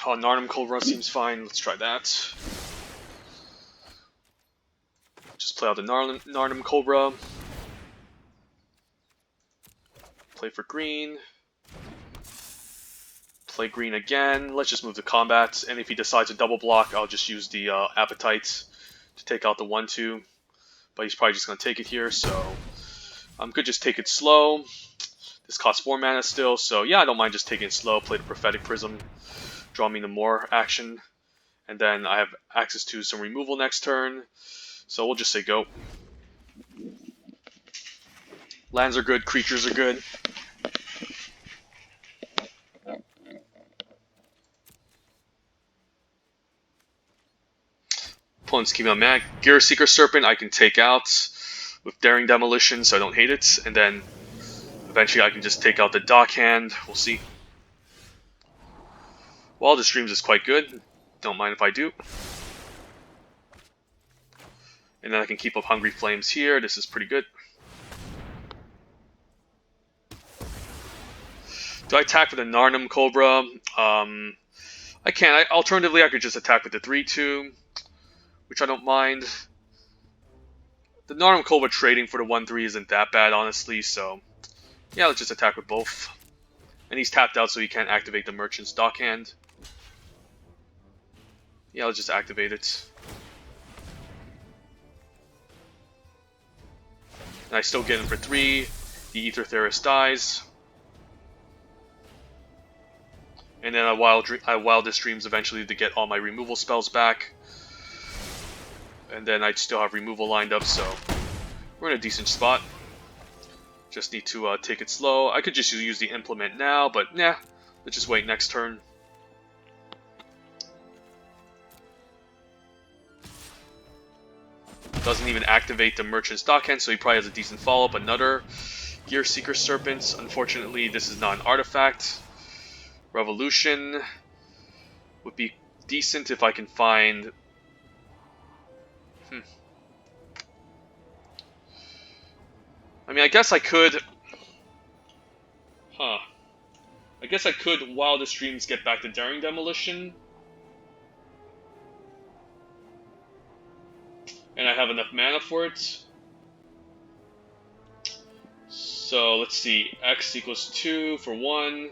Narnum Cobra seems fine. Let's try that. Just play out the Narnum Cobra. Play for green. Play green again. Let's just move to combat. And if he decides to double block, I'll just use the Appetite to take out the 1/2. But he's probably just going to take it here, so... could just take it slow. This costs 4 mana still, so yeah, I don't mind just taking it slow. Play the Prophetic Prism. Draw me the more action. And then I have access to some removal next turn. So we'll just say go. Lands are good, creatures are good. Opponent's keeping on mana. Gear Seeker Serpent I can take out with Daring Demolition, so I don't hate it. And then eventually I can just take out the Dockhand. We'll see. Wildest Dreams is quite good. Don't mind if I do. And then I can keep up Hungry Flames here. This is pretty good. Do I attack with the Narnum Cobra? I can. Alternatively, I could just attack with the 3/2, which I don't mind. The Narnum Cobra trading for the 1/3 isn't that bad, honestly, so yeah, let's just attack with both. And he's tapped out, so he can't activate the Merchant's Dockhand. Yeah, let's just activate it. And I still get him for 3. The Ether Theorist dies. And then I Wildest Dreams eventually to get all my removal spells back. And then I'd still have removal lined up, so we're in a decent spot. Just need to take it slow. I could just use the implement now, but yeah, let's just wait next turn. Doesn't even activate the Merchant's Dockhand, so he probably has a decent follow-up. Another Gear Seeker Serpents. Unfortunately, this is not an artifact. Revolution would be decent if I can find... I mean, I guess I could... I guess I could, while the streams, get back to Daring Demolition. And I have enough mana for it. So, let's see. X equals 2 for 1.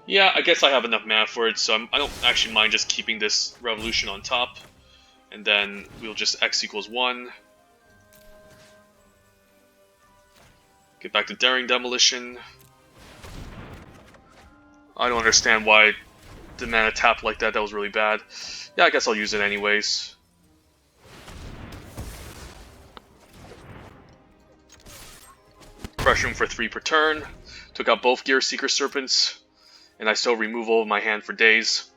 Yeah, I guess I have enough mana for it, so I don't actually mind just keeping this Revolution on top. And then we'll just X equals 1. Get back to Daring Demolition. I don't understand why the mana tapped like that. That was really bad. Yeah, I guess I'll use it anyways. Crush him for 3 per turn. Took out both Gear Seeker Serpents. And I still have removal of my hand for days.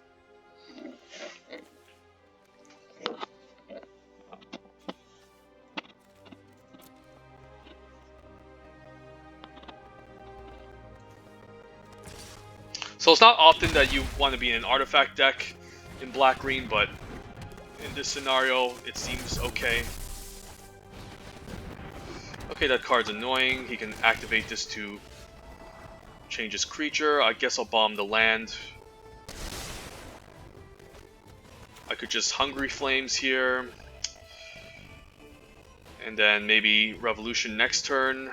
So it's not often that you want to be in an artifact deck in black-green, but in this scenario, it seems okay. Okay, that card's annoying. He can activate this to change his creature. I guess I'll bomb the land. I could just Hungry Flames here. And then maybe Revolution next turn.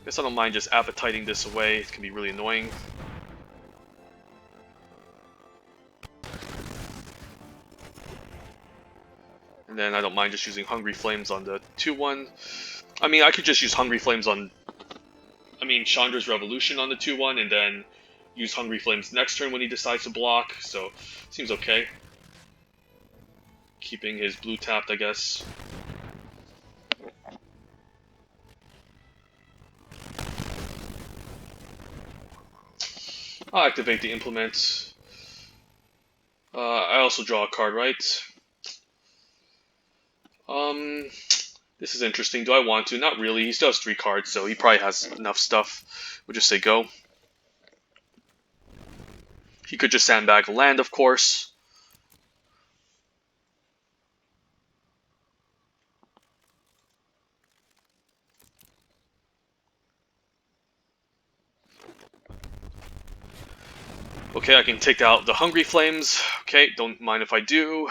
Guess I don't mind just appetiting this away. It can be really annoying. And then I don't mind just using Hungry Flames on the 2-1. I mean, I could just use Hungry Flames on... I mean, Chandra's Revolution on the 2-1, and then use Hungry Flames next turn when he decides to block, so seems okay. Keeping his blue tapped, I guess. I'll activate the implement. I also draw a card, right? This is interesting. Do I want to? Not really. He still has 3 cards, so he probably has enough stuff. We'll just say go. He could just sandbag a land, of course. Okay, I can take out the Hungry Flames. Okay, don't mind if I do.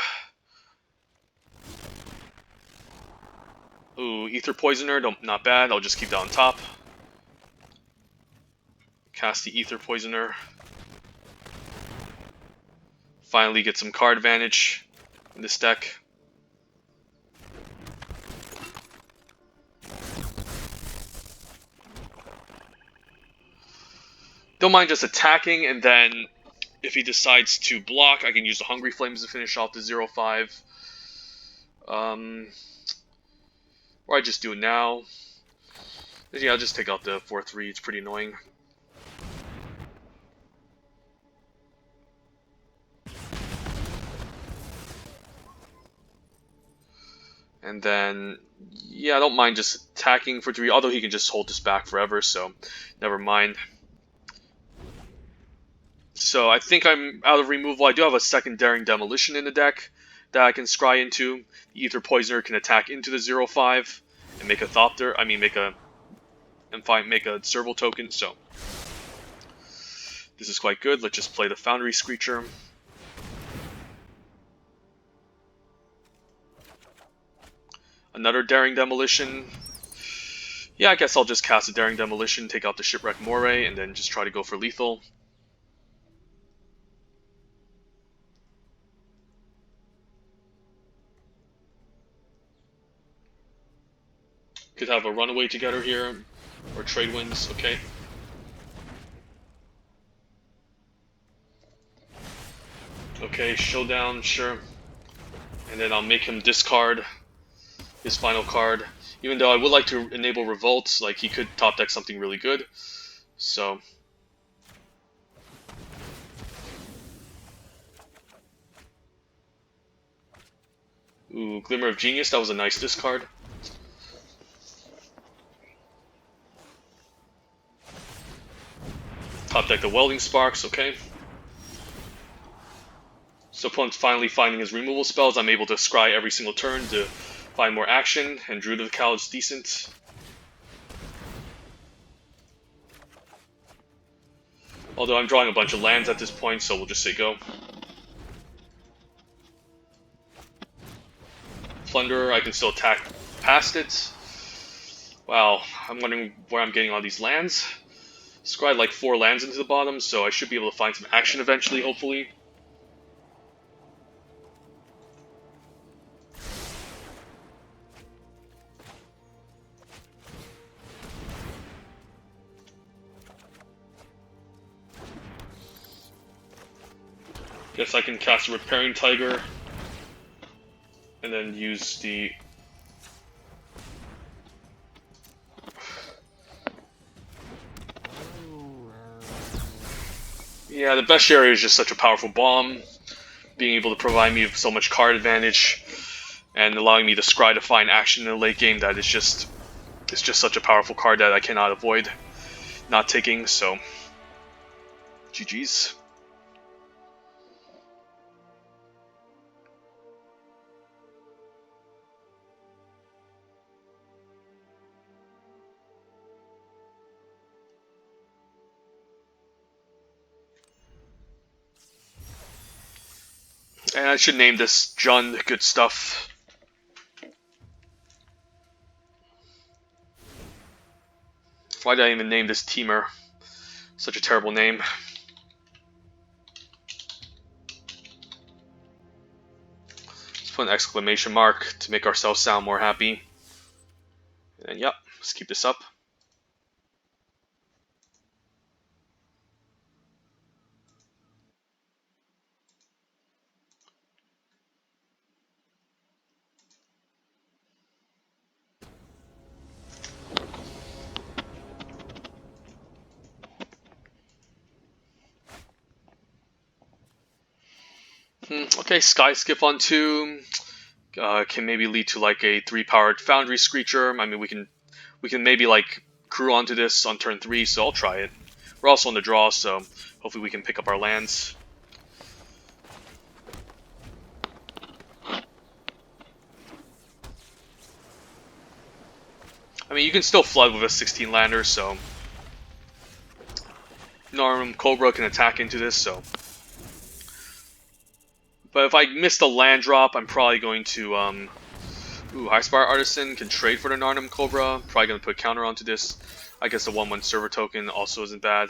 Ooh, Ether Poisoner, not bad. I'll just keep that on top. Cast the Ether Poisoner. Finally get some card advantage in this deck. Don't mind just attacking, and then if he decides to block, I can use the Hungry Flames to finish off the 0-5. Or I just do it now. Yeah, I'll just take out the 4-3. It's pretty annoying. And then, yeah, I don't mind just attacking for 3, although he can just hold this back forever, so never mind. So I think I'm out of removal. I do have a second Daring Demolition in the deck that I can scry into. The Ether Poisoner can attack into the 0-5 and make a Thopter. I mean, make a Serval token. So this is quite good. Let's just play the Foundry Screecher. Another Daring Demolition. Yeah, I guess I'll just cast a Daring Demolition, take out the Shipwreck Moray, and then just try to go for lethal. Could have a Runaway together here, or Trade Winds, okay. Okay, Showdown, sure. And then I'll make him discard his final card. Even though I would like to enable Revolt, like he could top deck something really good. So ooh, Glimmer of Genius, that was a nice discard. Top deck the Welding Sparks, okay. So opponent's finally finding his removal spells. I'm able to scry every single turn to find more action, and Druid of the Cowl is decent. Although I'm drawing a bunch of lands at this point, so we'll just say go. Plunderer, I can still attack past it. Wow, I'm wondering where I'm getting all these lands. Scried like 4 lands into the bottom, so I should be able to find some action eventually, hopefully. Guess I can cast a Repairing Tiger, and then use the... Yeah, the Bestiary is just such a powerful bomb, being able to provide me with so much card advantage, and allowing me to scry to find action in the late game that it's just such a powerful card that I cannot avoid not taking, so GG's. And I should name this Jund Good Stuff. Why did I even name this Teamer? Such a terrible name. Let's put an exclamation mark to make ourselves sound more happy. And yep, let's keep this up. Okay, Sky Skip on 2 can maybe lead to like a 3-powered Foundry Screecher. I mean, we can maybe like crew onto this on turn 3, so I'll try it. We're also on the draw, so hopefully we can pick up our lands. I mean, you can still flood with a 16-lander, so Narnum Cobra can attack into this, so. But if I miss the land drop, I'm probably going to, Highspire Artisan can trade for the Narnum Cobra. Probably going to put a counter onto this. I guess the 1/1 server token also isn't bad.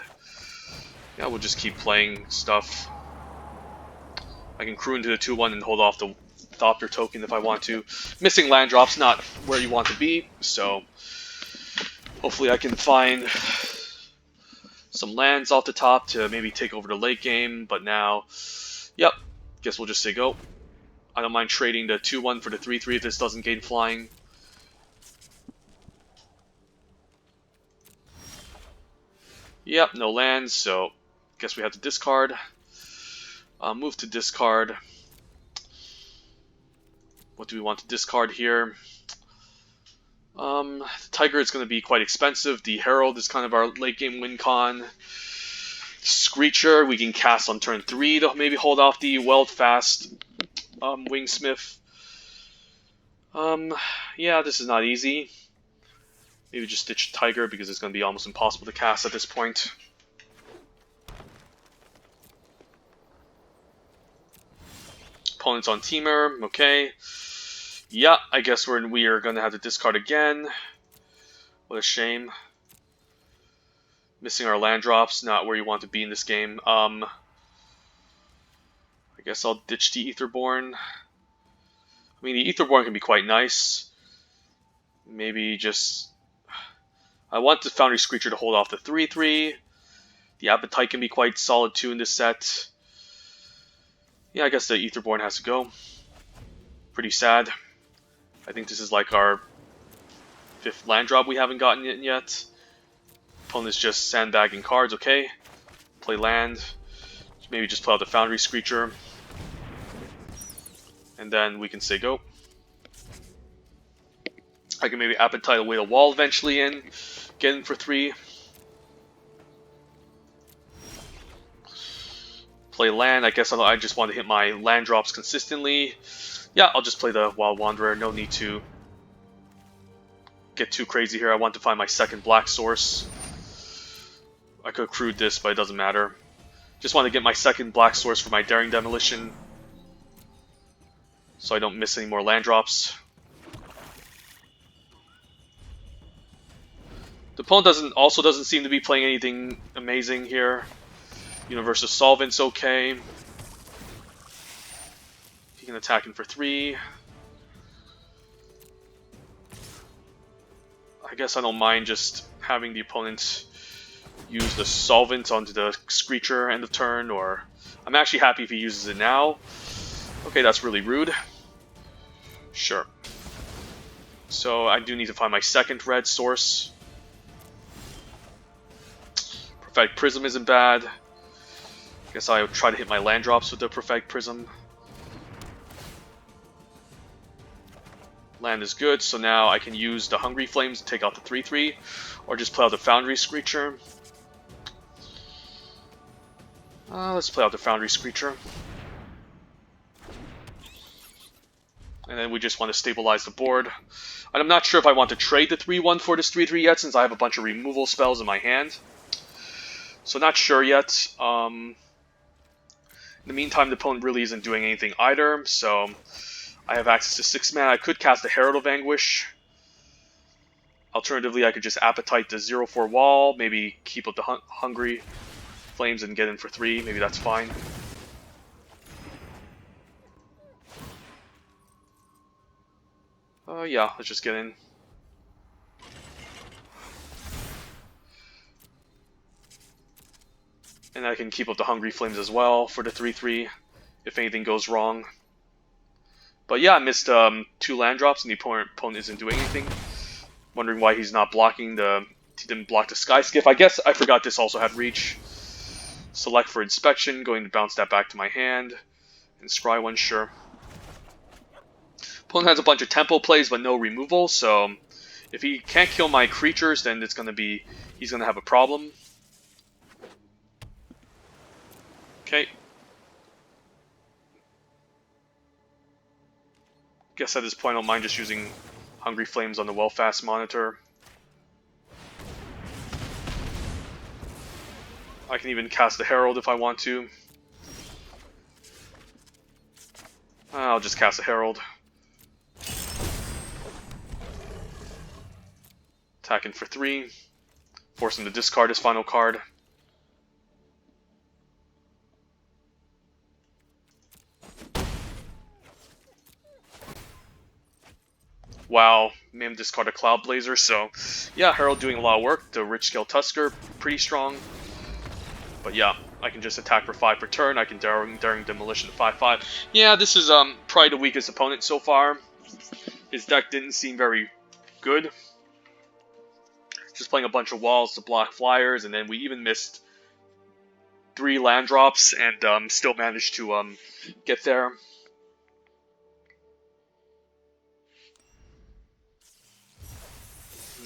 Yeah, we'll just keep playing stuff. I can crew into the 2/1 and hold off the Thopter token if I want to. Missing land drops not where you want to be, so hopefully I can find some lands off the top to maybe take over the late game. But now, yep. Guess we'll just say go. I don't mind trading the 2/1 for the 3/3 if this doesn't gain flying. Yep, no lands, so guess we have to discard. Move to discard. What do we want to discard here? The Tiger is going to be quite expensive. The Herald is kind of our late game win con. Screecher we can cast on turn 3 to maybe hold off the Weld Fast Wingsmith. Yeah, this is not easy. Maybe just ditch Tiger because it's going to be almost impossible to cast at this point. Opponent's on Teamer, okay. Yeah, I guess we are going to have to discard again. What a shame. Missing our land drops, not where you want to be in this game. I guess I'll ditch the Aetherborn. I mean, the Aetherborn can be quite nice. Maybe just... I want the Foundry Screecher to hold off the 3/3. The Appetite can be quite solid too in this set. Yeah, I guess the Aetherborn has to go. Pretty sad. I think this is like our 5th land drop we haven't gotten it yet. Opponent's just sandbagging cards, okay. Play land. Maybe just play out the Foundry Screecher. And then we can say go. I can maybe Appetite away the wall eventually and get in for 3. Play land. I guess I just want to hit my land drops consistently. Yeah, I'll just play the Wild Wanderer. No need to get too crazy here. I want to find my 2nd black source. I could accrued this, but it doesn't matter. Just want to get my 2nd black source for my Daring Demolition, so I don't miss any more land drops. The opponent also doesn't seem to be playing anything amazing here. Universal Solvent's okay. He can attack in for 3. I guess I don't mind just having the opponent use the Solvent onto the Screecher end of turn, or I'm actually happy if he uses it now. Okay, that's really rude. Sure. So I do need to find my 2nd red source. Prophetic Prism isn't bad. Guess I'll try to hit my land drops with the Prophetic Prism. Land is good, so now I can use the Hungry Flames to take out the 3/3, or just play out the Foundry Screecher. Let's play out the Foundry Screecher. And then we just want to stabilize the board. And I'm not sure if I want to trade the 3/1 for this 3/3 yet, since I have a bunch of removal spells in my hand. So not sure yet. In the meantime, the opponent really isn't doing anything either, so I have access to 6 mana. I could cast the Herald of Anguish. Alternatively, I could just Appetite the 0/4 wall, maybe keep up the Hungry Flames and get in for 3. Maybe that's fine. Yeah, let's just get in. And I can keep up the Hungry Flames as well for the 3/3 if anything goes wrong. But yeah, I missed 2 land drops and the opponent isn't doing anything. Wondering why he's not blocking he didn't block the Sky Skiff. I guess I forgot this also had reach. Select for inspection, going to bounce that back to my hand. And scry one, sure. Opponent has a bunch of tempo plays but no removal, so if he can't kill my creatures, then he's gonna have a problem. Okay. Guess at this point I don't mind just using Hungry Flames on the Well-Fast monitor. I can even cast the Herald if I want to. I'll just cast the Herald. Attacking for 3. Force him to discard his final card. Wow, made him discard a Cloud Blazer, so yeah, Herald doing a lot of work. The Rich Scale Tusker, pretty strong. But yeah, I can just attack for 5 per turn. I can Daring Demolition to 5/5. Yeah, this is probably the weakest opponent so far. His deck didn't seem very good. Just playing a bunch of walls to block flyers, and then we even missed 3 land drops and still managed to get there.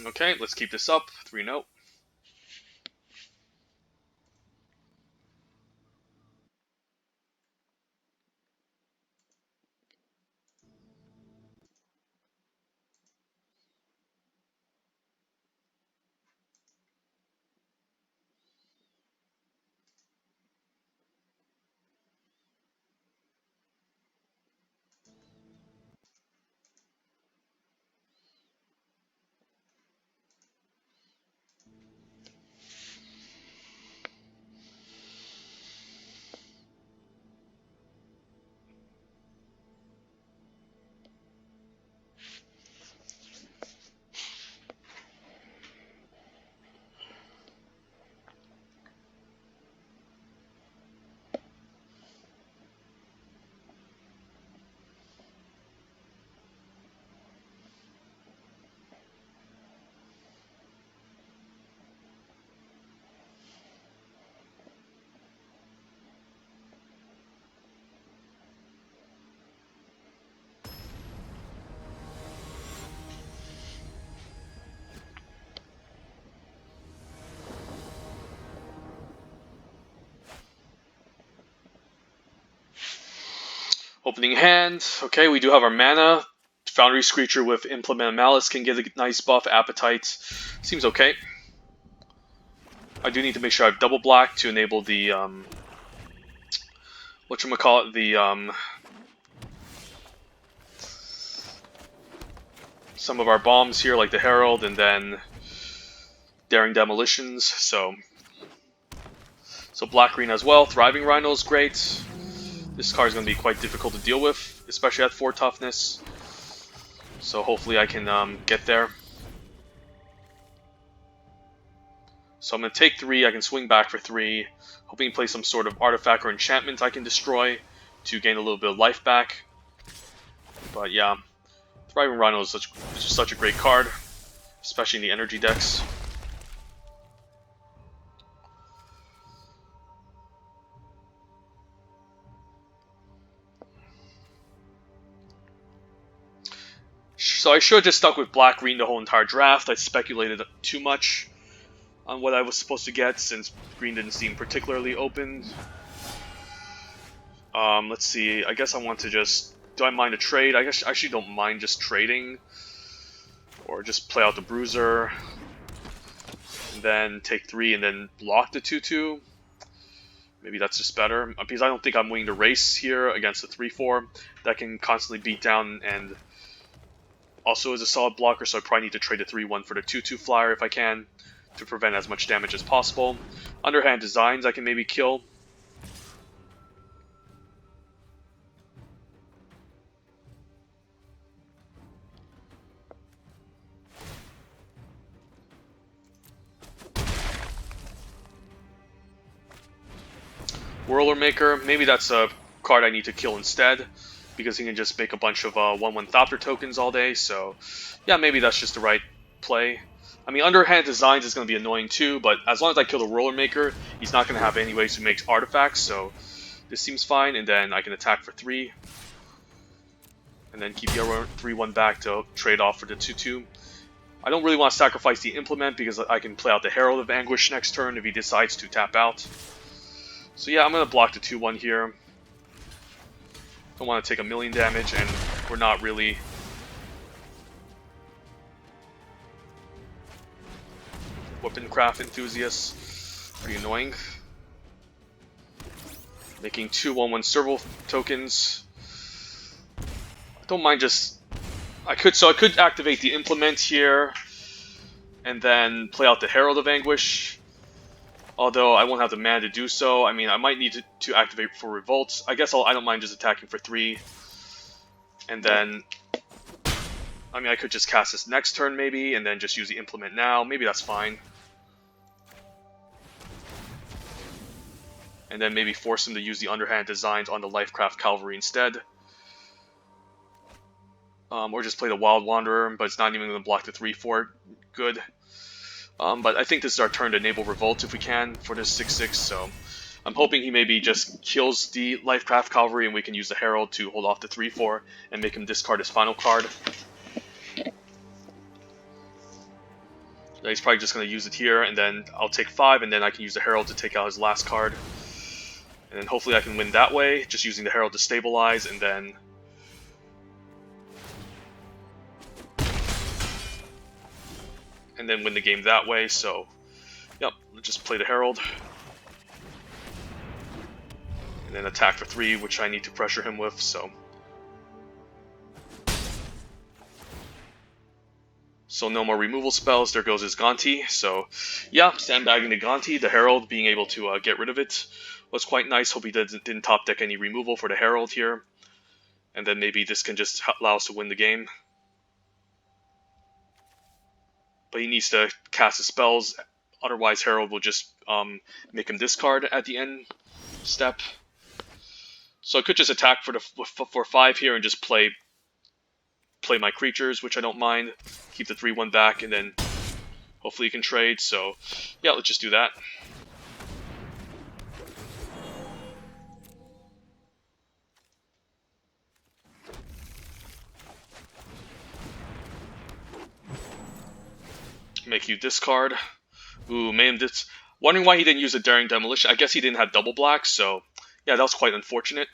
Okay, let's keep this up. 3-0. Opening hand. Okay, we do have our mana. Foundry Screecher with Implement of Malice can get a nice buff. Appetite seems okay. I do need to make sure I have double black to enable the whatchamacallit, the some of our bombs here, like the Herald, and then Daring Demolitions. So black green as well. Thriving Rhino is great. This card is going to be quite difficult to deal with, especially at 4 toughness. So hopefully I can get there. So I'm going to take 3, I can swing back for 3, hoping to play some sort of artifact or enchantment I can destroy to gain a little bit of life back. But yeah, Thriving Rhino is such a great card, especially in the energy decks. So I should have just stuck with black-green the whole entire draft. I speculated too much on what I was supposed to get since green didn't seem particularly open. Let's see, I guess I want to just... Do I mind a trade? I guess I actually don't mind just trading. Or just play out the Bruiser. And then take 3 and then block the 2-2. Maybe that's just better. Because I don't think I'm willing to race here against the 3-4. That can constantly beat down and also is a solid blocker, so I probably need to trade the 3-1 for the 2-2 flyer if I can, to prevent as much damage as possible. Underhand Designs I can maybe kill. Whirler Maker, maybe that's a card I need to kill instead, because he can just make a bunch of 1-1 Thopter tokens all day, so yeah, maybe that's just the right play. I mean, Underhand Designs is going to be annoying too, but as long as I kill the Whirler Maker, he's not going to have any ways to make artifacts, so this seems fine, and then I can attack for 3. And then keep the 3-1 back to trade off for the 2-2. I don't really want to sacrifice the Implement because I can play out the Herald of Anguish next turn if he decides to tap out. So yeah, I'm going to block the 2-1 here. Don't want to take a million damage, and we're not really... Weaponcraft enthusiasts. Pretty annoying. Making 2 1-1 serval tokens. Don't mind just... I could activate the Implement here, and then play out the Herald of Anguish. Although I won't have the mana to do so. I mean, I might need to activate for Revolt. I guess I don't mind just attacking for 3. And then... I mean, I could just cast this next turn maybe, and then just use the Implement now. Maybe that's fine. And then maybe force him to use the Underhand Designs on the Lifecraft Cavalry instead. Or just play the Wild Wanderer, but it's not even going to block the 3-4 good. But I think this is our turn to enable Revolt if we can for this 6-6, so I'm hoping he maybe just kills the Lifecraft Cavalry and we can use the Herald to hold off the 3-4 and make him discard his final card. He's probably just going to use it here, and then I'll take 5, and then I can use the Herald to take out his last card. And then hopefully I can win that way, just using the Herald to stabilize, and then... win the game that way, so... Yep, let's just play the Herald. And then attack for 3, which I need to pressure him with, so... So no more removal spells, there goes his Gonti. So yeah, sandbagging the Gonti, the Herald being able to get rid of it was quite nice. Hope he didn't top deck any removal for the Herald here. And then maybe this can just allow us to win the game. But he needs to cast his spells, otherwise Herald will just make him discard at the end step. So I could just attack for 5 here and just play my creatures, which I don't mind. Keep the 3-1 back, and then hopefully you can trade. So yeah, let's just do that. Make you discard. Ooh, made him wondering why he didn't use a Daring Demolition. I guess he didn't have double black, so yeah, that was quite unfortunate.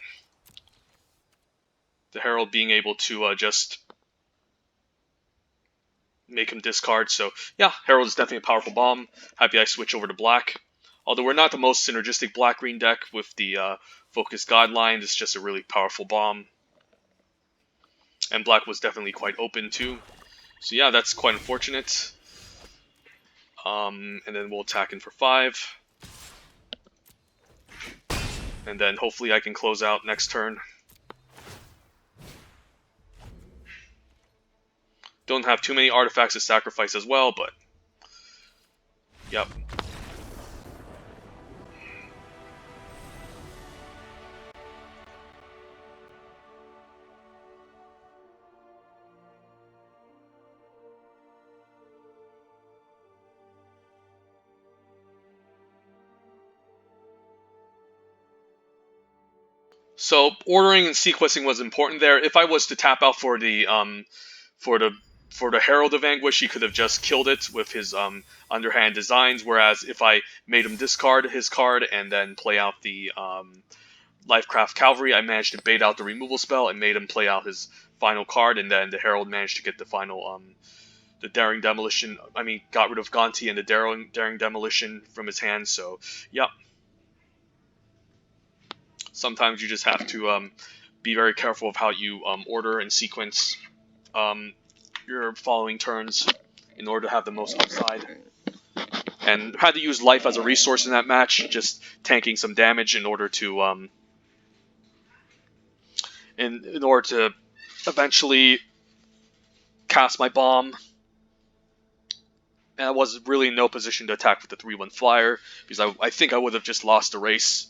The Herald being able to just make him discard. So yeah, Herald is definitely a powerful bomb. Happy I switch over to black. Although we're not the most synergistic black-green deck with the Focus Godline, it's just a really powerful bomb. And black was definitely quite open too. So yeah, that's quite unfortunate. And then we'll attack in for 5. And then hopefully I can close out next turn. Don't have too many artifacts to sacrifice as well, but yep. So ordering and sequencing was important there. If I was to tap out for the for the Herald of Anguish, he could have just killed it with his underhand designs. Whereas if I made him discard his card and then play out the Lifecraft Cavalry, I managed to bait out the removal spell and made him play out his final card, and then the Herald managed to get the final the Daring Demolition. I mean, got rid of Gonti and the Daring Demolition from his hand. So yeah. Sometimes you just have to be very careful of how you order and sequence your following turns in order to have the most upside. And had to use life as a resource in that match, just tanking some damage in order to in order to eventually cast my bomb. And I was really in no position to attack with the 3/1 flyer because I think I would have just lost the race.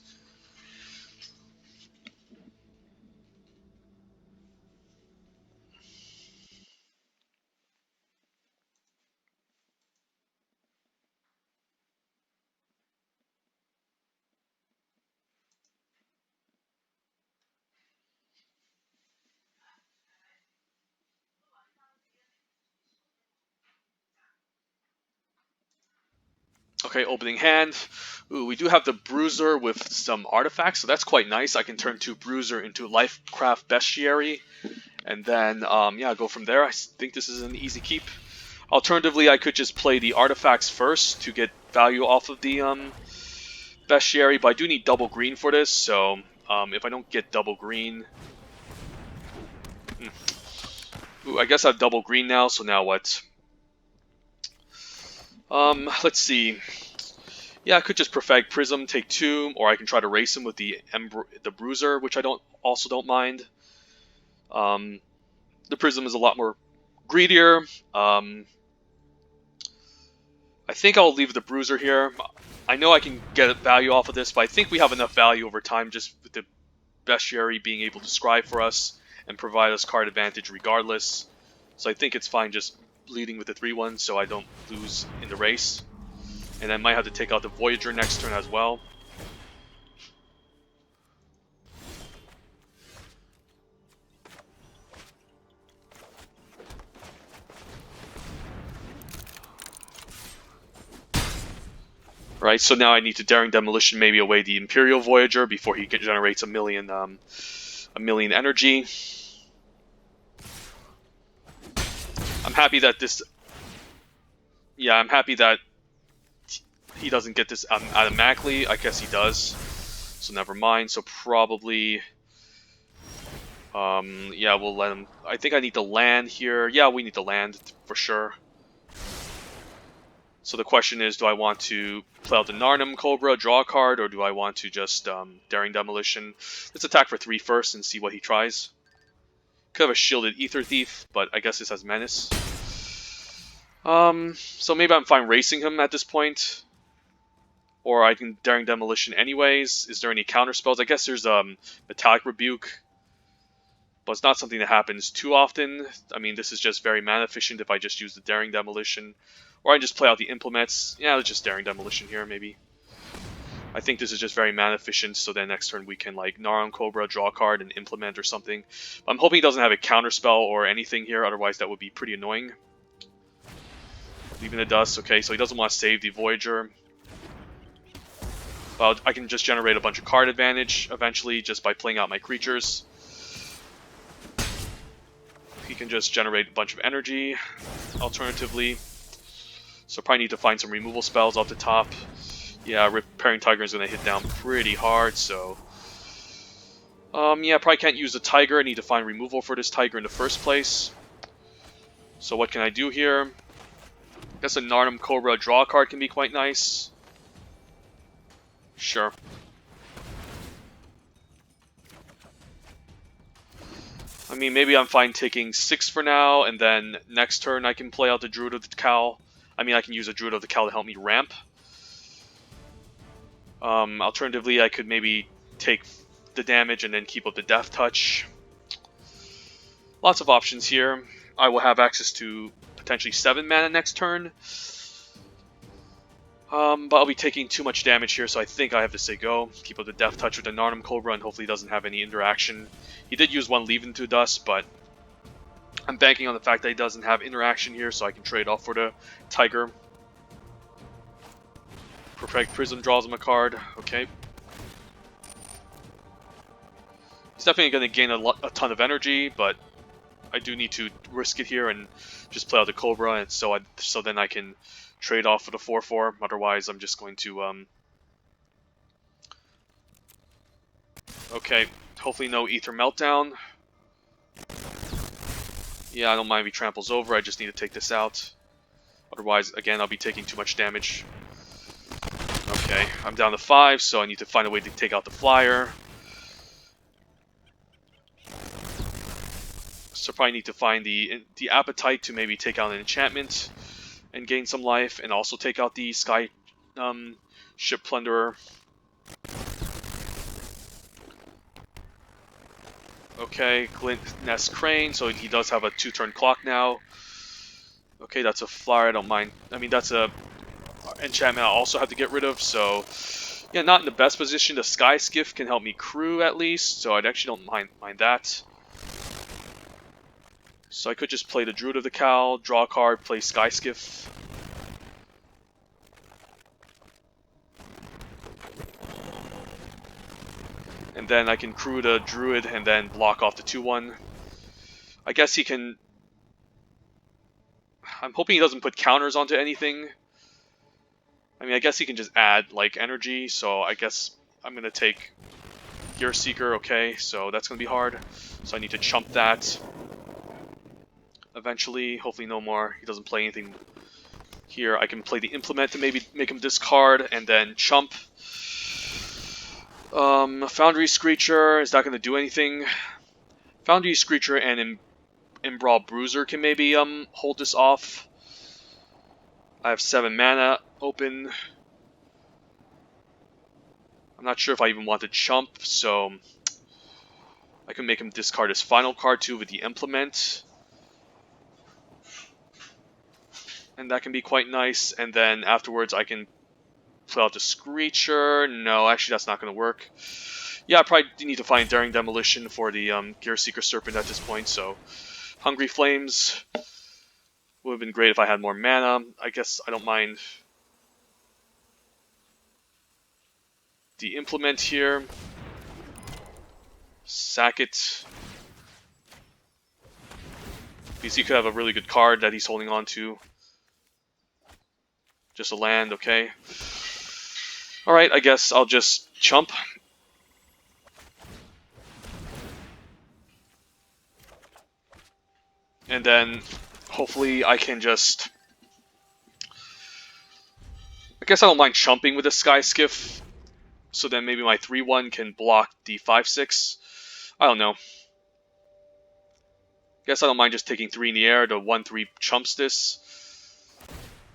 Okay, opening hand. Ooh, we do have the Bruiser with some artifacts, so that's quite nice. I can turn 2 Bruiser into Lifecraft Bestiary, and then, yeah, go from there. I think this is an easy keep. Alternatively, I could just play the artifacts first to get value off of the Bestiary, but I do need double green for this, so if I don't get double green... Ooh, I guess I have double green now, so now what? Let's see. Yeah, I could just Prophetic Prism, take 2, or I can try to race him with the Bruiser, which I also don't mind. The Prism is a lot more greedier. I think I'll leave the Bruiser here. I know I can get value off of this, but I think we have enough value over time just with the Bestiary being able to scry for us and provide us card advantage regardless. So I think it's fine just leading with the 3/1 so I don't lose in the race. And I might have to take out the Voyager next turn as well. Right, so now I need to Daring Demolition maybe away the Imperial Voyager before he generates a million energy. I'm happy that this... Yeah, I'm happy that he doesn't get this automatically. I guess he does. So never mind. So probably... yeah, we'll let him... I think I need to land here. Yeah, we need to land for sure. So the question is, do I want to play out the Narnum Cobra, draw a card, or do I want to just Daring Demolition? Let's attack for 3 first and see what he tries. Could have a Shielded Ether Thief, but I guess this has Menace. So maybe I'm fine racing him at this point. Or I can Daring Demolition anyways. Is there any counter spells? I guess there's Metallic Rebuke. But it's not something that happens too often. I mean, this is just very mana efficient if I just use the Daring Demolition. Or I just play out the Implements. Yeah, let's just Daring Demolition here, maybe. I think this is just very mana efficient, so then next turn we can, like, Narum Cobra, draw a card, and Implement or something. I'm hoping he doesn't have a counterspell or anything here, otherwise that would be pretty annoying. Leaving the Dust, okay, so he doesn't want to save the Voyager. Well, I can just generate a bunch of card advantage, eventually, just by playing out my creatures. can just generate a bunch of energy, alternatively. So probably need to find some removal spells off the top. Yeah, Repairing Tiger is going to hit down pretty hard, so... yeah, probably can't use the Tiger. I need to find removal for this Tiger in the first place. So what can I do here? I guess a Narnum Cobra draw card can be quite nice. Sure. I mean, maybe I'm fine taking 6 for now, and then next turn I can play out the Druid of the Cowl. I mean, I can use a Druid of the Cowl to help me ramp. Alternatively, I could maybe take the damage and then keep up the Death Touch. Lots of options here. I will have access to potentially 7 mana next turn. But I'll be taking too much damage here, so I think I have to say go. Keep up the Death Touch with the Narnum Cobra, and hopefully he doesn't have any interaction. He did use one Leave Into Dust, but I'm banking on the fact that he doesn't have interaction here, so I can trade off for the Tiger. Prophetic Prism draws him a card. Okay. He's definitely going to gain a ton of energy, but I do need to risk it here and just play out the Cobra, and so then I can trade off for the 4/4. Otherwise, I'm just going to okay. Hopefully, no Ether Meltdown. Yeah, I don't mind if he tramples over. I just need to take this out. Otherwise, again, I'll be taking too much damage. Okay, I'm down to 5, so I need to find a way to take out the flyer. So probably need to find the Appetite to maybe take out an enchantment and gain some life, and also take out the Sky Ship Plunderer. Okay, Glint Nest Crane, so he does have a 2-turn clock now. Okay, that's a flyer, I don't mind. I mean, that's a enchantment I also have to get rid of, so... Yeah, not in the best position. The Sky Skiff can help me crew, at least, so I actually don't mind that. So I could just play the Druid of the Cowl, draw a card, play Sky Skiff. And then I can crew the Druid and then block off the 2/1. I guess he can... I'm hoping he doesn't put counters onto anything. I mean, I guess he can just add, like, energy, so I guess I'm going to take Gear Seeker, okay, so that's going to be hard. So I need to chump that eventually. Hopefully no more. He doesn't play anything here. I can play the Implement to maybe make him discard, and then chump. Foundry Screecher is not going to do anything. Foundry Screecher and Embrawl Bruiser can maybe hold this off. I have 7 mana open. I'm not sure if I even want to chump, so I can make him discard his final card too with the Implement. And that can be quite nice, and then afterwards I can play out the Screecher. No, actually that's not going to work. Yeah, I probably need to find Daring Demolition for the Gear Seeker Serpent at this point, so Hungry Flames would have been great if I had more mana. I guess I don't mind the Implement here. Sack it. Because he could have a really good card that he's holding on to. Just a land, okay. Alright, I guess I'll just chump. And then hopefully I can just... I guess I don't mind chumping with a Sky Skiff. So then maybe my 3/1 can block the 5/6. I don't know. Guess I don't mind just taking 3 in the air. The 1/3 chumps this.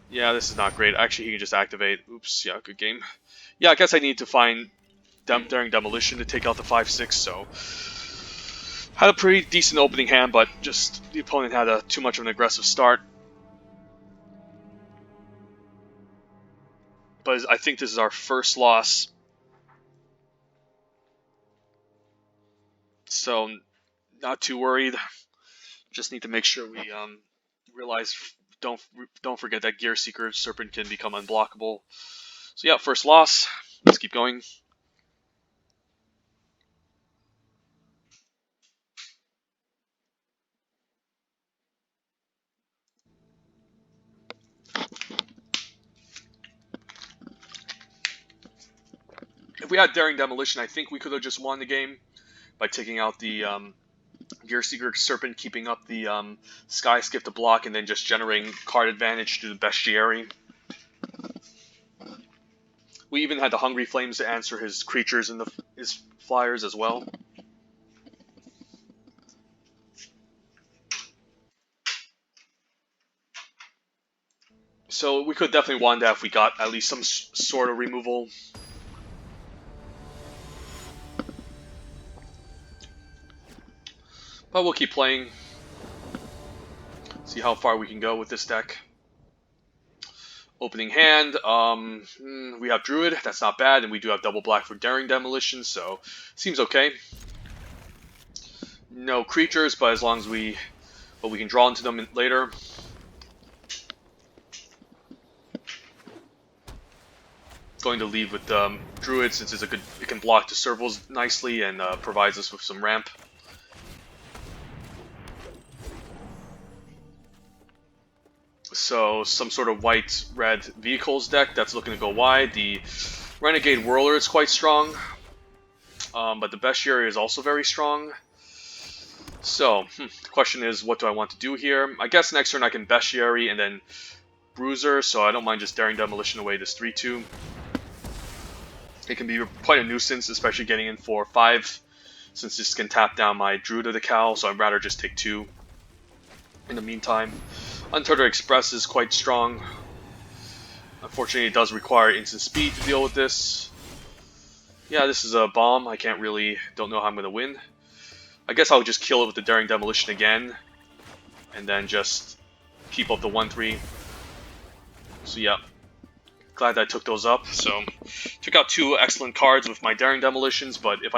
Yeah, this is not great. Actually, he can just activate. Oops, yeah, good game. Yeah, I guess I need to find Daring Demolition to take out the 5/6, so... Had a pretty decent opening hand, but just the opponent had too much of an aggressive start. But I think this is our first loss. So, not too worried. Just need to make sure we realize, don't forget that Gear Seeker Serpent can become unblockable. So yeah, first loss. Let's keep going. we had Daring Demolition, I think we could have just won the game by taking out the Gear Seeker Serpent, keeping up the Sky Skip to block, and then just generating card advantage through the Bestiary. We even had the Hungry Flames to answer his creatures and his flyers as well. So we could definitely won that if we got at least some sort of removal. But we'll keep playing. See how far we can go with this deck. Opening hand, we have Druid, that's not bad, and we do have double black for Daring Demolition, so seems okay. No creatures, but as long as we can draw into them later. Going to lead with Druid since it can block the servals nicely and provides us with some ramp. So some sort of white-red vehicles deck that's looking to go wide. The Renegade Whirler is quite strong, but the Bestiary is also very strong. So the question is, what do I want to do here? I guess next turn I can Bestiary and then Bruiser, so I don't mind just Daring Demolition away this 3-2. It can be quite a nuisance, especially getting in 4-5, since this can tap down my Druid of the Cowl, so I'd rather just take 2 in the meantime. Uncharted Express is quite strong. Unfortunately, it does require instant speed to deal with this. Yeah, this is a bomb. I don't know how I'm going to win. I guess I'll just kill it with the Daring Demolition again, and then just keep up the 1-3. So yeah, glad that I took those up. So, took out 2 excellent cards with my Daring Demolitions, but if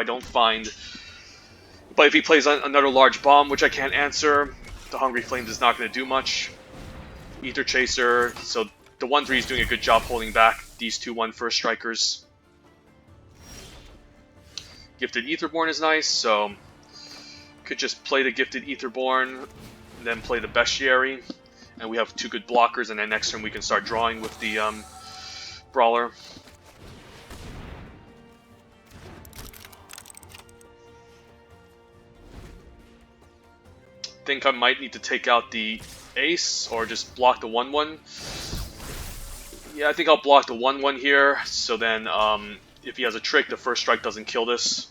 he plays another large bomb, which I can't answer, the Hungry Flames is not going to do much. Ether Chaser, so the 1-3 is doing a good job holding back these 2 1/1 strikers. Gifted Aetherborn is nice, so could just play the Gifted Aetherborn, and then play the Bestiary, and we have 2 good blockers, and then next turn we can start drawing with the Brawler. Think I might need to take out the Ace, or just block the 1-1. Yeah, I think I'll block the 1-1 here, so then if he has a trick, the first strike doesn't kill this.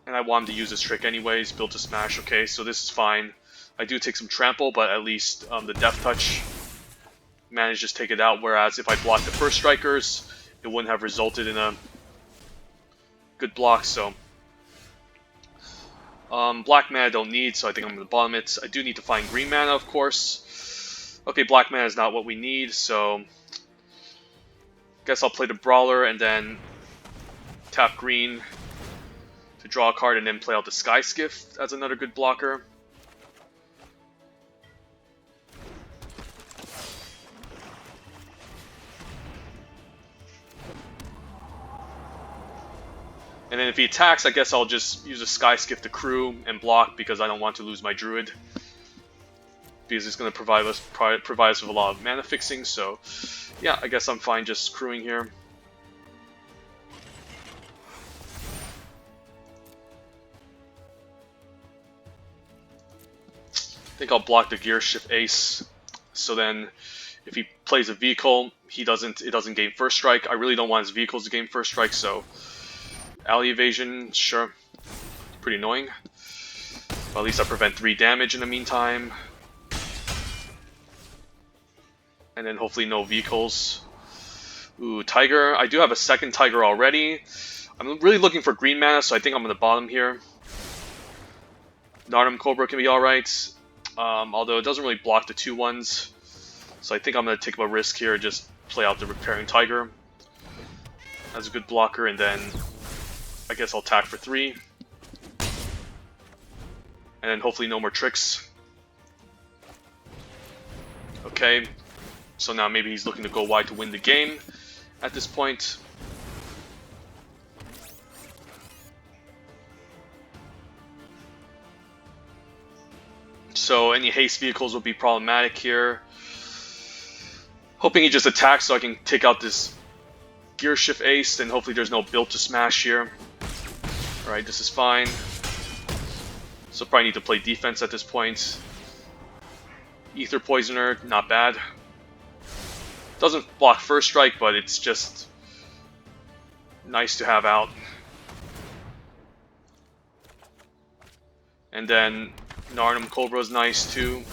And I want him to use this trick anyways, build to smash. Okay, so this is fine. I do take some trample, but at least the Death Touch managed to just take it out, whereas if I blocked the first strikers, it wouldn't have resulted in a good block, so... black mana I don't need, so I think I'm going to bottom it. I do need to find green mana, of course. Okay, black mana is not what we need, so... guess I'll play the Brawler and then tap green to draw a card and then play out the Sky Skiff as another good blocker. And then if he attacks, I guess I'll just use a Sky Skiff to crew and block because I don't want to lose my Druid. Because it's going to provide us with a lot of mana fixing, so yeah, I guess I'm fine just crewing here. I think I'll block the Gear Shift Ace, so then if he plays a vehicle, it doesn't gain first strike. I really don't want his vehicles to gain first strike, so Alley Evasion, sure, pretty annoying. But at least I prevent 3 damage in the meantime. And then hopefully no vehicles. Ooh, Tiger. I do have a second Tiger already. I'm really looking for green mana, so I think I'm going to bottom here. Narnum Cobra can be alright. Although it doesn't really block the 2-1s. So I think I'm going to take a risk here and just play out the Repairing Tiger as a good blocker, and then I guess I'll attack for 3. And then hopefully no more tricks. Okay. So now maybe he's looking to go wide to win the game at this point. So any haste vehicles will be problematic here. Hoping he just attacks so I can take out this gear shift ace, then hopefully there's no build to smash here. Alright, this is fine. So probably need to play defense at this point. Ether Poisoner, not bad. Doesn't block first strike, but it's just nice to have out. And then Narnum Cobra's nice too.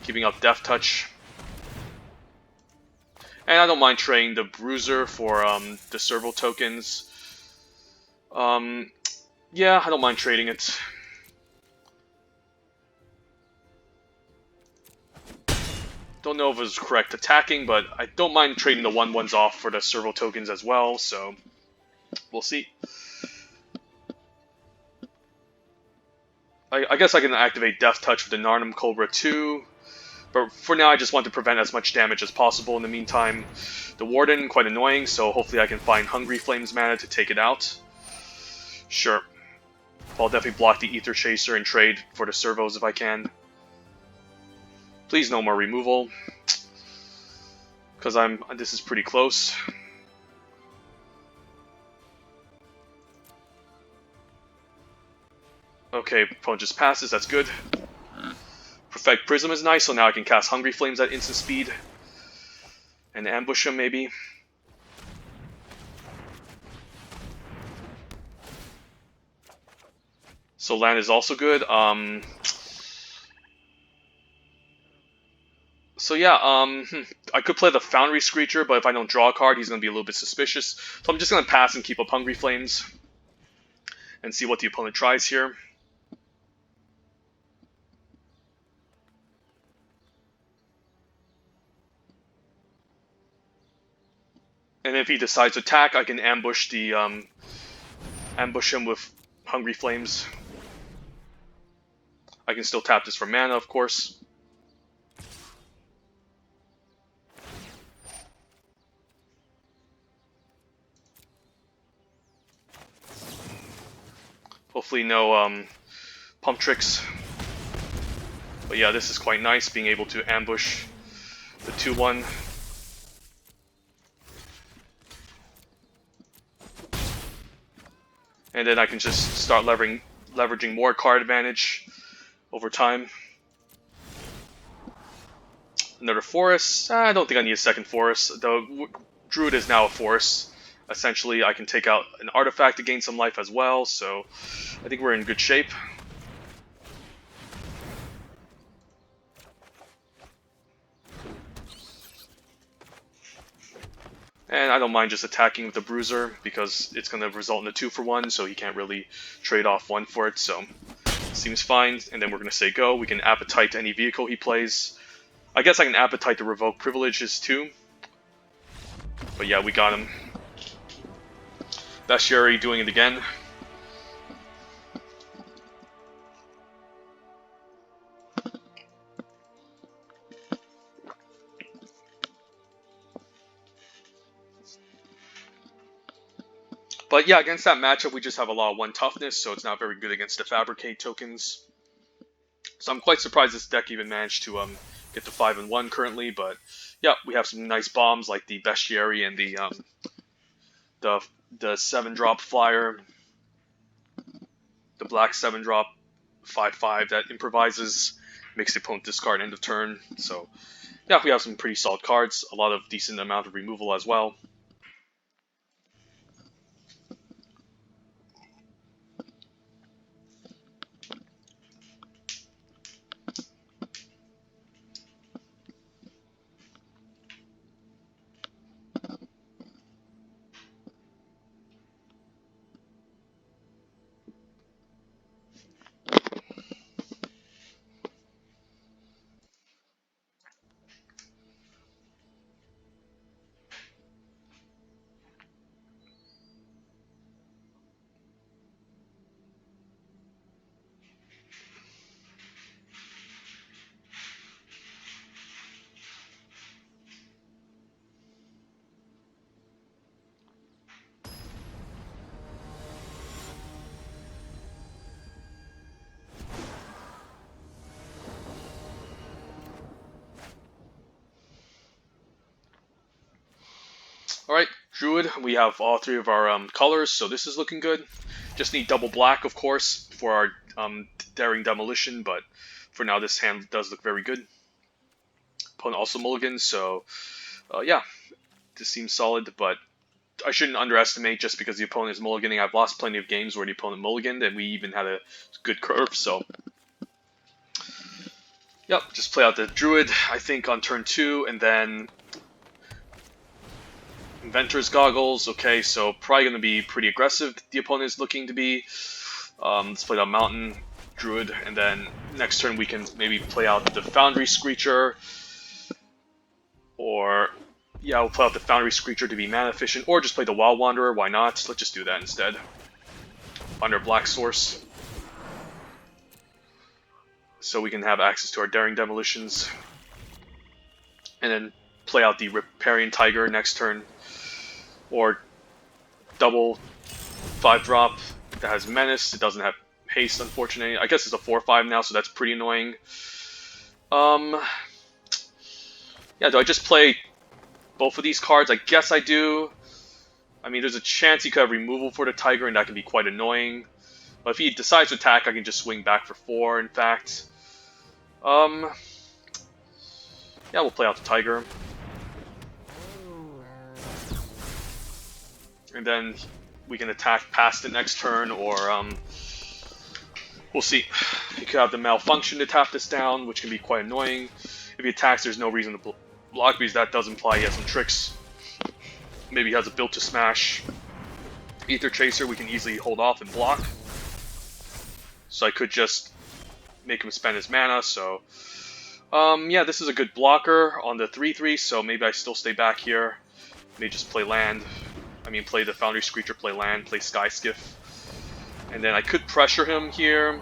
Keeping up Death Touch. And I don't mind trading the Bruiser for the servo tokens. Yeah, I don't mind trading it. Don't know if it was correct attacking, but I don't mind trading the 1/1s off for the servo tokens as well, so we'll see. I guess I can activate Death Touch with the Narnum Cobra too. But for now, I just want to prevent as much damage as possible in the meantime. The Warden, quite annoying, so hopefully I can find Hungry Flames mana to take it out. Sure. I'll definitely block the Ether Chaser and trade for the servos if I can. Please no more removal. Because this is pretty close. Okay, opponent just passes, that's good. Perfect Prism is nice, so now I can cast Hungry Flames at instant speed. And ambush him, maybe. So land is also good. So yeah, I could play the Foundry Screecher, but if I don't draw a card, he's going to be a little bit suspicious. So I'm just going to pass and keep up Hungry Flames. And see what the opponent tries here. And if he decides to attack, I can ambush the ambush him with Hungry Flames. I can still tap this for mana, of course. Hopefully no pump tricks. But yeah, this is quite nice, being able to ambush the 2/1. And then I can just start leveraging more card advantage over time. Another forest. I don't think I need a second forest. The Druid is now a forest. Essentially, I can take out an artifact to gain some life as well, so I think we're in good shape. And I don't mind just attacking with the Bruiser, because it's going to result in a 2-for-1, so he can't really trade off 1 for it, so seems fine. And then we're going to say go. We can Appetite to any vehicle he plays. I guess I can Appetite to revoke privileges too. But yeah, we got him. Bestiary doing it again. But yeah, against that matchup, we just have a lot of 1 toughness, so it's not very good against the Fabricate tokens. So I'm quite surprised this deck even managed to get to 5-1 currently. But yeah, we have some nice bombs like the Bestiary and the 7-drop flyer, the black 7-drop 5/5 that improvises, makes the opponent discard end of turn. So yeah, we have some pretty solid cards, a lot of decent amount of removal as well. Alright, Druid, we have all three of our colors, so this is looking good. Just need double black, of course, for our Daring Demolition, but for now this hand does look very good. Opponent also mulligans, so yeah, this seems solid, but I shouldn't underestimate just because the opponent is mulliganing. I've lost plenty of games where the opponent mulliganed, and we even had a good curve, so yep, just play out the Druid, I think, on turn 2, and then Inventor's Goggles. Okay, so probably going to be pretty aggressive, the opponent is looking to be. Let's play the Mountain Druid, and then next turn we can maybe play out the Foundry Screecher, or yeah, we'll play out the Foundry Screecher to be mana efficient, or just play the Wild Wanderer, why not? Let's just do that instead. Under Black Source. So we can have access to our Daring Demolitions. And then play out the Riparian Tiger next turn. Or double 5-drop that has Menace. It doesn't have Haste, unfortunately. I guess it's a 4/5 now, so that's pretty annoying. Yeah, do I just play both of these cards? I guess I do. I mean, there's a chance he could have removal for the Tiger, and that can be quite annoying. But if he decides to attack, I can just swing back for 4, in fact. Yeah, we'll play out the Tiger. And then we can attack past it next turn, or we'll see. He could have the Malfunction to tap this down, which can be quite annoying. If he attacks, there's no reason to block, because that does imply he has some tricks. Maybe he has a Built to Smash. Ether Chaser, we can easily hold off and block. So I could just make him spend his mana, so yeah, this is a good blocker on the 3/3, so maybe I still stay back here. Maybe just play land. I mean, play the Foundry Screecher, play land, play Sky Skiff. And then I could pressure him here.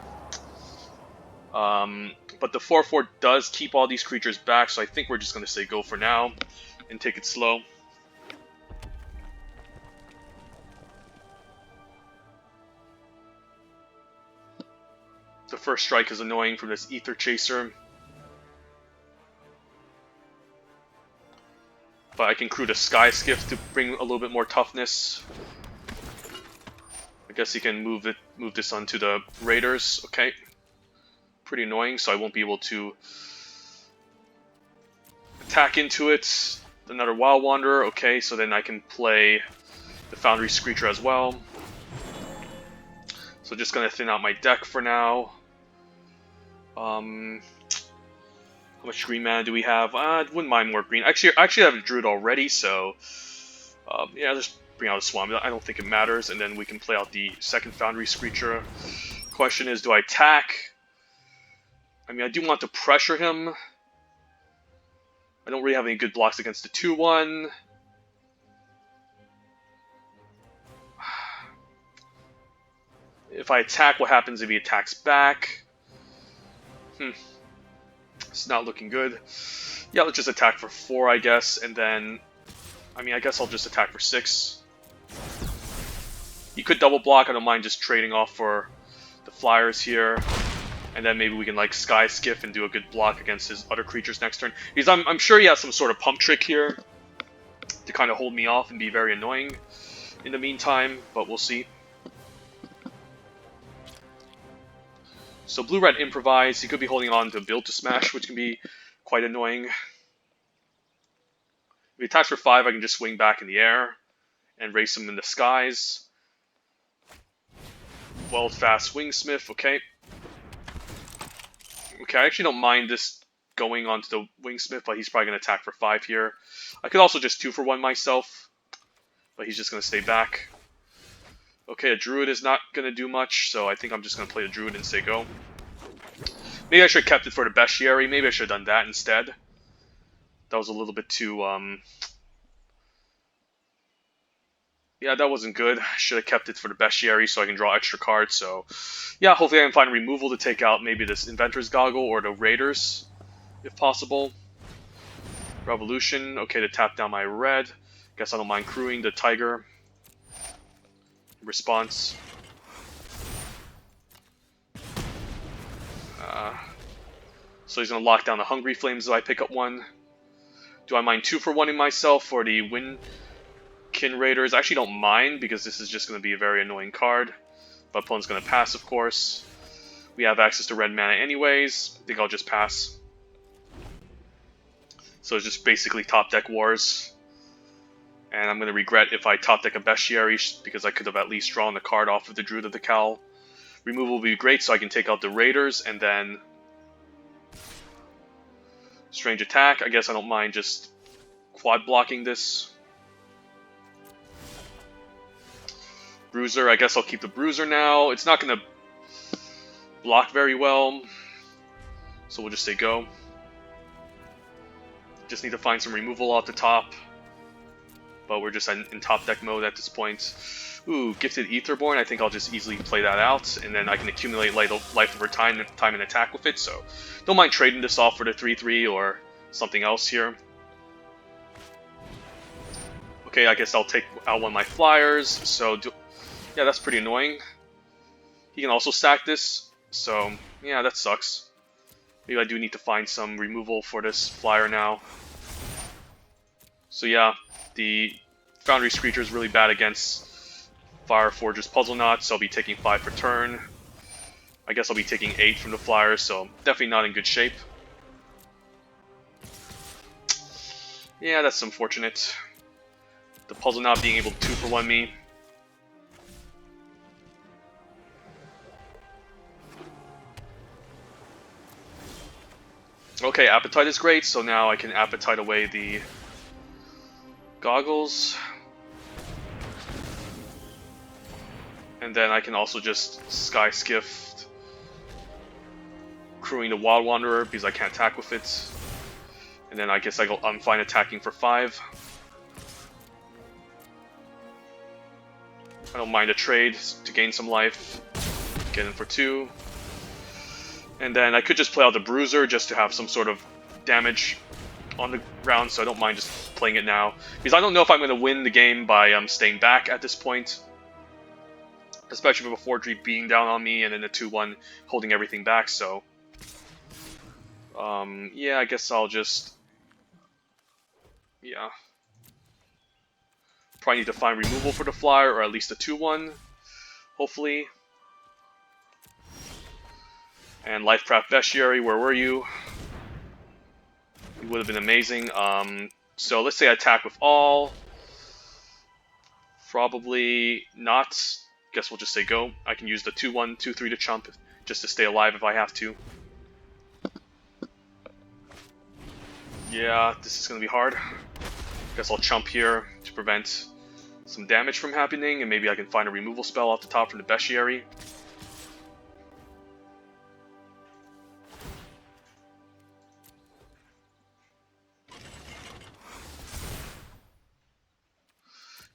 But the 4/4 does keep all these creatures back, so I think we're just going to say go for now and take it slow. The first strike is annoying from this Ether Chaser. But I can crew the Sky Skiff to bring a little bit more toughness. I guess he can move this onto the Raiders. Okay. Pretty annoying, so I won't be able to attack into it. Another Wild Wanderer. Okay, so then I can play the Foundry Screecher as well. So just gonna thin out my deck for now. How much green mana do we have? I wouldn't mind more green. Actually, I have a Druid already, so yeah, just bring out a Swamp. I don't think it matters, and then we can play out the second Foundry Screecher. Question is, do I attack? I mean, I do want to pressure him. I don't really have any good blocks against the 2/1. If I attack, what happens if he attacks back? It's not looking good. Yeah, let's just attack for 4, I guess, and then... I mean, I guess I'll just attack for 6. You could double block, I don't mind just trading off for the Flyers here. And then maybe we can, like, Sky Skiff and do a good block against his other creatures next turn. Because I'm sure he has some sort of pump trick here to kind of hold me off and be very annoying in the meantime, but we'll see. So blue-red improvise, he could be holding on to Build to Smash, which can be quite annoying. If he attacks for 5, I can just swing back in the air and race him in the skies. Fast Wingsmith, okay. Okay, I actually don't mind this going onto the Wingsmith, but he's probably going to attack for 5 here. I could also just 2-for-1 myself, but he's just going to stay back. Okay, a Druid is not going to do much, so I think I'm just going to play the Druid and say go. Maybe I should have kept it for the Bestiary. Maybe I should have done that instead. That was a little bit too, yeah, that wasn't good. I should have kept it for the Bestiary so I can draw extra cards. So, yeah, hopefully I can find removal to take out maybe this Inventor's Goggle or the Raiders, if possible. Revolution. Okay, to tap down my red. Guess I don't mind crewing the Tiger. Response. So he's going to lock down the Hungry Flames if I pick up 1. Do I mind 2-for-1ing myself for the Wind Kin Raiders. I actually don't mind because this is just going to be a very annoying card. My opponent's going to pass, of course. We have access to red mana anyways. I think I'll just pass. So it's just basically top deck wars. And I'm going to regret if I top deck a Bestiary because I could have at least drawn the card off of the Druid of the Cowl. Removal will be great so I can take out the Raiders and then Strange Attack. I guess I don't mind just quad blocking this. Bruiser, I guess I'll keep the Bruiser now. It's not going to block very well, so we'll just say go. Just need to find some removal off the top, but we're just in top deck mode at this point. Ooh, Gifted Aetherborn, I think I'll just easily play that out, and then I can accumulate life over time and attack with it, so don't mind trading this off for the 3/3 or something else here. Okay, I guess I'll take out one of my flyers, so yeah, that's pretty annoying. He can also stack this, so yeah, that sucks. Maybe I do need to find some removal for this flyer now. So yeah, the Foundry Screecher is really bad against Fireforge's Puzzle Knot, so I'll be taking 5 per turn. I guess I'll be taking 8 from the flyer, so definitely not in good shape. Yeah, that's unfortunate. The Puzzle Knot being able to 2-for-1 me. Okay, Appetite is great, so now I can Appetite away the Goggles. And then I can also just Sky Skiff Crewing the Wild Wanderer because I can't attack with it. And then I guess I'm fine attacking for 5. I don't mind a trade to gain some life. Get in for 2. And then I could just play out the Bruiser just to have some sort of damage on the ground, so I don't mind just playing it now. Because I don't know if I'm going to win the game by staying back at this point. Especially with a 4-3 being down on me and then a 2-1 holding everything back, so... yeah, I guess I'll just... yeah. Probably need to find removal for the flyer, or at least a 2-1, hopefully. And Lifecraft Bestiary, where were you? It would have been amazing. So let's say I attack with all. Probably not. Guess we'll just say go. I can use the 2-1, 2-3 to chump just to stay alive if I have to. Yeah, this is going to be hard. Guess I'll chump here to prevent some damage from happening, and maybe I can find a removal spell off the top from the Bestiary.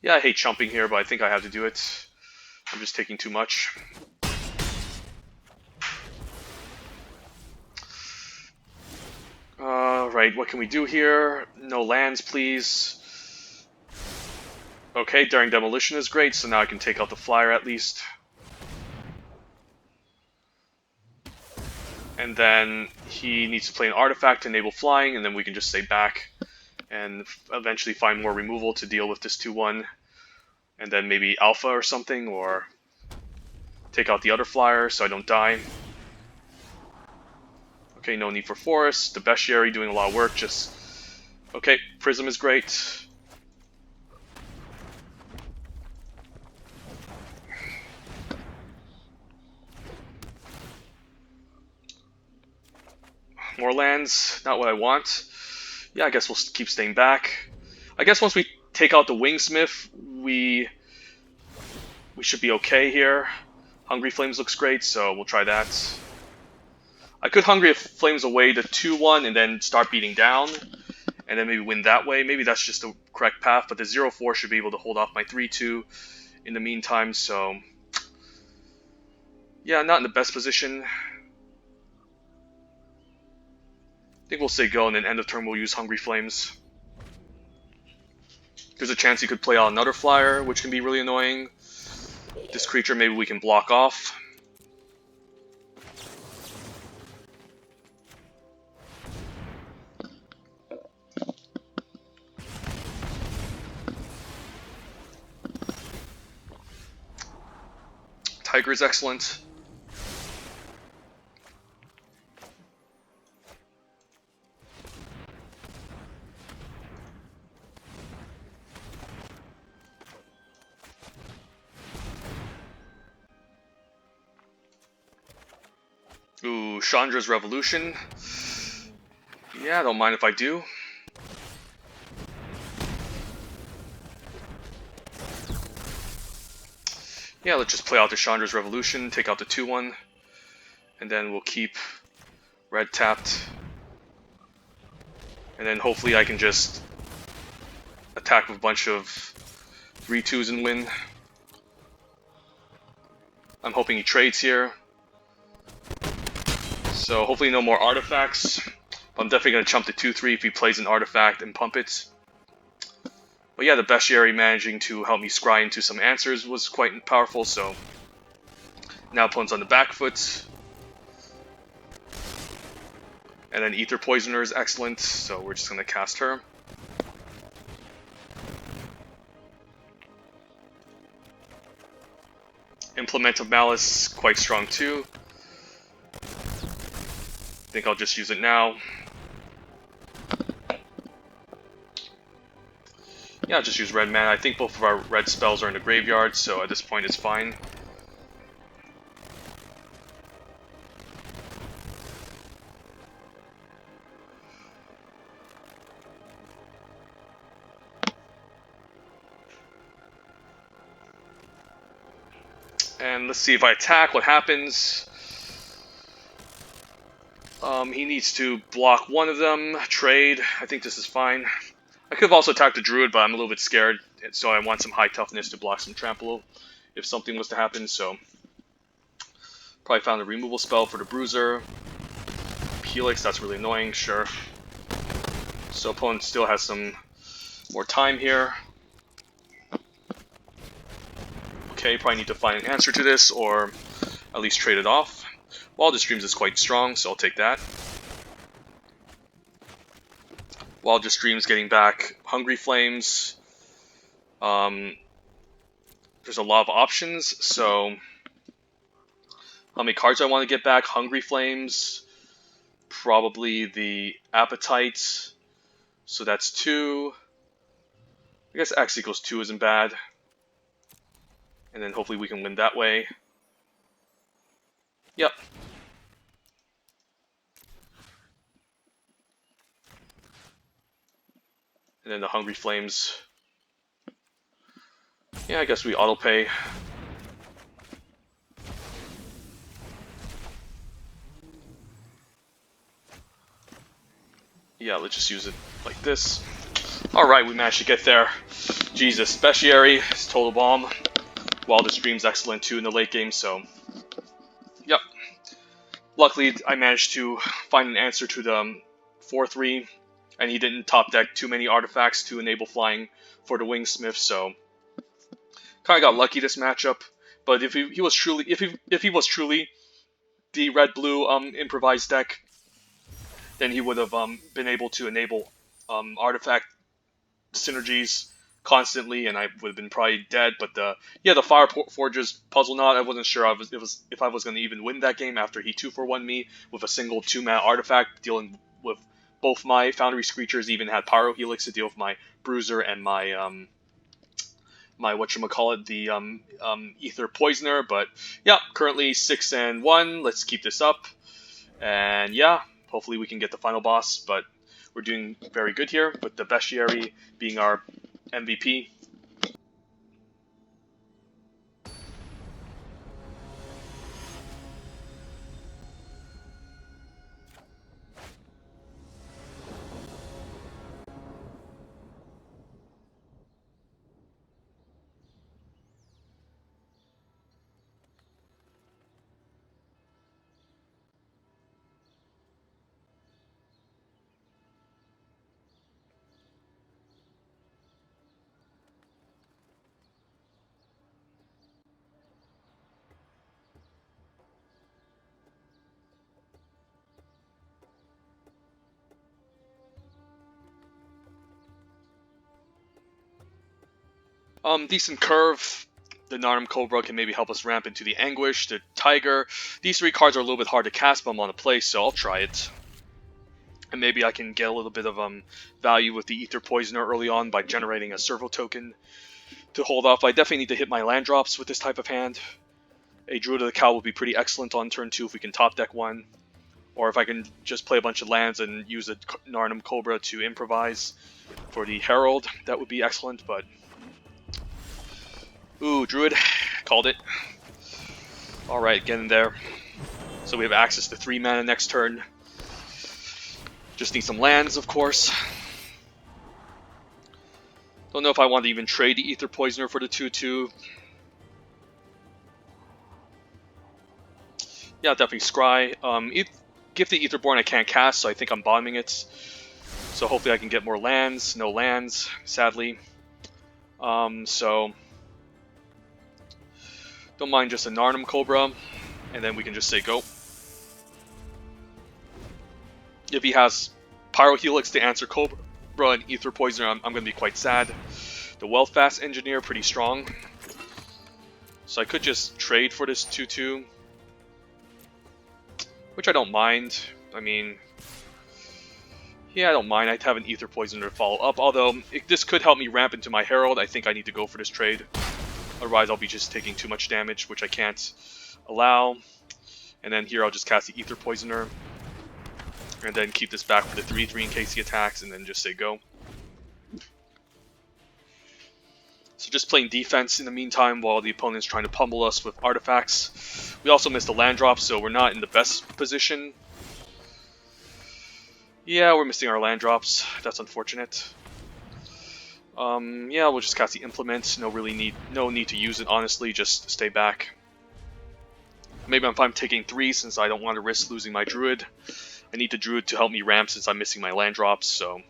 Yeah, I hate chumping here, but I think I have to do it. I'm just taking too much. Right, what can we do here? No lands, please. Okay, Daring Demolition is great, so now I can take out the flyer at least. And then he needs to play an artifact to enable flying, and then we can just stay back and eventually find more removal to deal with this 2-1. And then maybe Alpha or something, or take out the other flyer so I don't die. Okay, no need for Forest. The Bestiary doing a lot of work, just... okay, Prism is great. More lands, not what I want. Yeah, I guess we'll keep staying back. I guess once we take out the Wingsmith, we should be okay here. Hungry Flames looks great, so we'll try that. I could Hungry Flames away the 2-1 and then start beating down, and then maybe win that way. Maybe that's just the correct path, but the 0-4 should be able to hold off my 3-2 in the meantime, so... yeah, not in the best position. I think we'll say go, and then end of turn we'll use Hungry Flames. There's a chance he could play out another flyer, which can be really annoying. This creature maybe we can block off. Tiger is excellent. Ooh, Chandra's Revolution. Yeah, don't mind if I do. Yeah, let's just play out the Chandra's Revolution, take out the 2-1, and then we'll keep red tapped. And then hopefully I can just attack with a bunch of 3-2s and win. I'm hoping he trades here. So hopefully no more artifacts. I'm definitely going to chump the 2-3 if he plays an artifact and pump it. But yeah, the Bestiary managing to help me scry into some answers was quite powerful, so now opponent's on the back foot. And then Ether Poisoner is excellent, so we're just going to cast her. Implement of Malice, quite strong too. I think I'll just use it now. Yeah, I'll just use red mana. I think both of our red spells are in the graveyard, so at this point it's fine. And let's see if I attack, what happens. He needs to block one of them, trade. I think this is fine. I could have also attacked the Druid, but I'm a little bit scared, so I want some high toughness to block some trample if something was to happen, so... Probably found a removal spell for the Bruiser. Helix, that's really annoying, sure. So opponent still has some more time here. Okay, probably need to find an answer to this, or at least trade it off. Wildest Dreams is quite strong, so I'll take that. Wildest Dreams getting back Hungry Flames. There's a lot of options, so... How many cards do I want to get back? Hungry Flames. Probably the Appetite. So that's 2. I guess X equals 2 isn't bad. And then hopefully we can win that way. Yep. And then the Hungry Flames. Yeah, I guess we auto-pay. Yeah, let's just use it like this. Alright, we managed to get there. Jesus, Bestiary is total bomb. Wildest Dreams excellent too in the late game, so... Yep. Luckily, I managed to find an answer to the 4-3, and he didn't top deck too many artifacts to enable flying for the Wingsmith, so... Kinda got lucky this matchup, but if he was truly the red-blue improvised deck, then he would have been able to enable artifact synergies constantly, and I would have been probably dead. But the Fire Forge's Puzzle Knot, I wasn't sure if I was going to even win that game after he 2-for-1 me with a single 2-mana artifact, dealing with both my Foundry Screechers, even had Pyro Helix to deal with my Bruiser and my my whatchamacallit, the Ether Poisoner. But yeah, currently 6-1. Let's keep this up, and yeah, hopefully we can get the final boss. But we're doing very good here with the Bestiary being our MVP. Decent curve. The Narnum Cobra can maybe help us ramp into the Anguish, the Tiger. These 3 cards are a little bit hard to cast, but I'm on a play, so I'll try it. And maybe I can get a little bit of value with the Ether Poisoner early on by generating a servo token to hold off. I definitely need to hit my land drops with this type of hand. A Druid of the Cow will be pretty excellent on turn 2 if we can top deck one. Or if I can just play a bunch of lands and use a Narnum Cobra to improvise for the Herald, that would be excellent, but... Ooh, Druid. Called it. Alright, get in there. So we have access to 3 mana next turn. Just need some lands, of course. Don't know if I want to even trade the Ether Poisoner for the 2/2. Yeah, definitely Scry. Gift the Etherborn I can't cast, so I think I'm bombing it. So hopefully I can get more lands. No lands, sadly. So... Don't mind just a Narnum Cobra, and then we can just say go. If he has Pyro Helix to answer Cobra and Ether Poisoner, I'm going to be quite sad. The Wealthfast Engineer, pretty strong. So I could just trade for this 2/2. Which I don't mind. I mean... Yeah, I don't mind. I'd have an Ether Poisoner to follow up. Although, this could help me ramp into my Herald. I think I need to go for this trade. Otherwise, I'll be just taking too much damage, which I can't allow. And then here, I'll just cast the Ether Poisoner. And then keep this back for the 3/3 in case he attacks, and then just say go. So just playing defense in the meantime while the opponent's trying to pummel us with artifacts. We also missed a land drop, so we're not in the best position. Yeah, we're missing our land drops. That's unfortunate. Yeah, we'll just cast the Implement. No need to use it, honestly. Just stay back. Maybe I'm taking 3 since I don't want to risk losing my Druid. I need the Druid to help me ramp since I'm missing my land drops, so...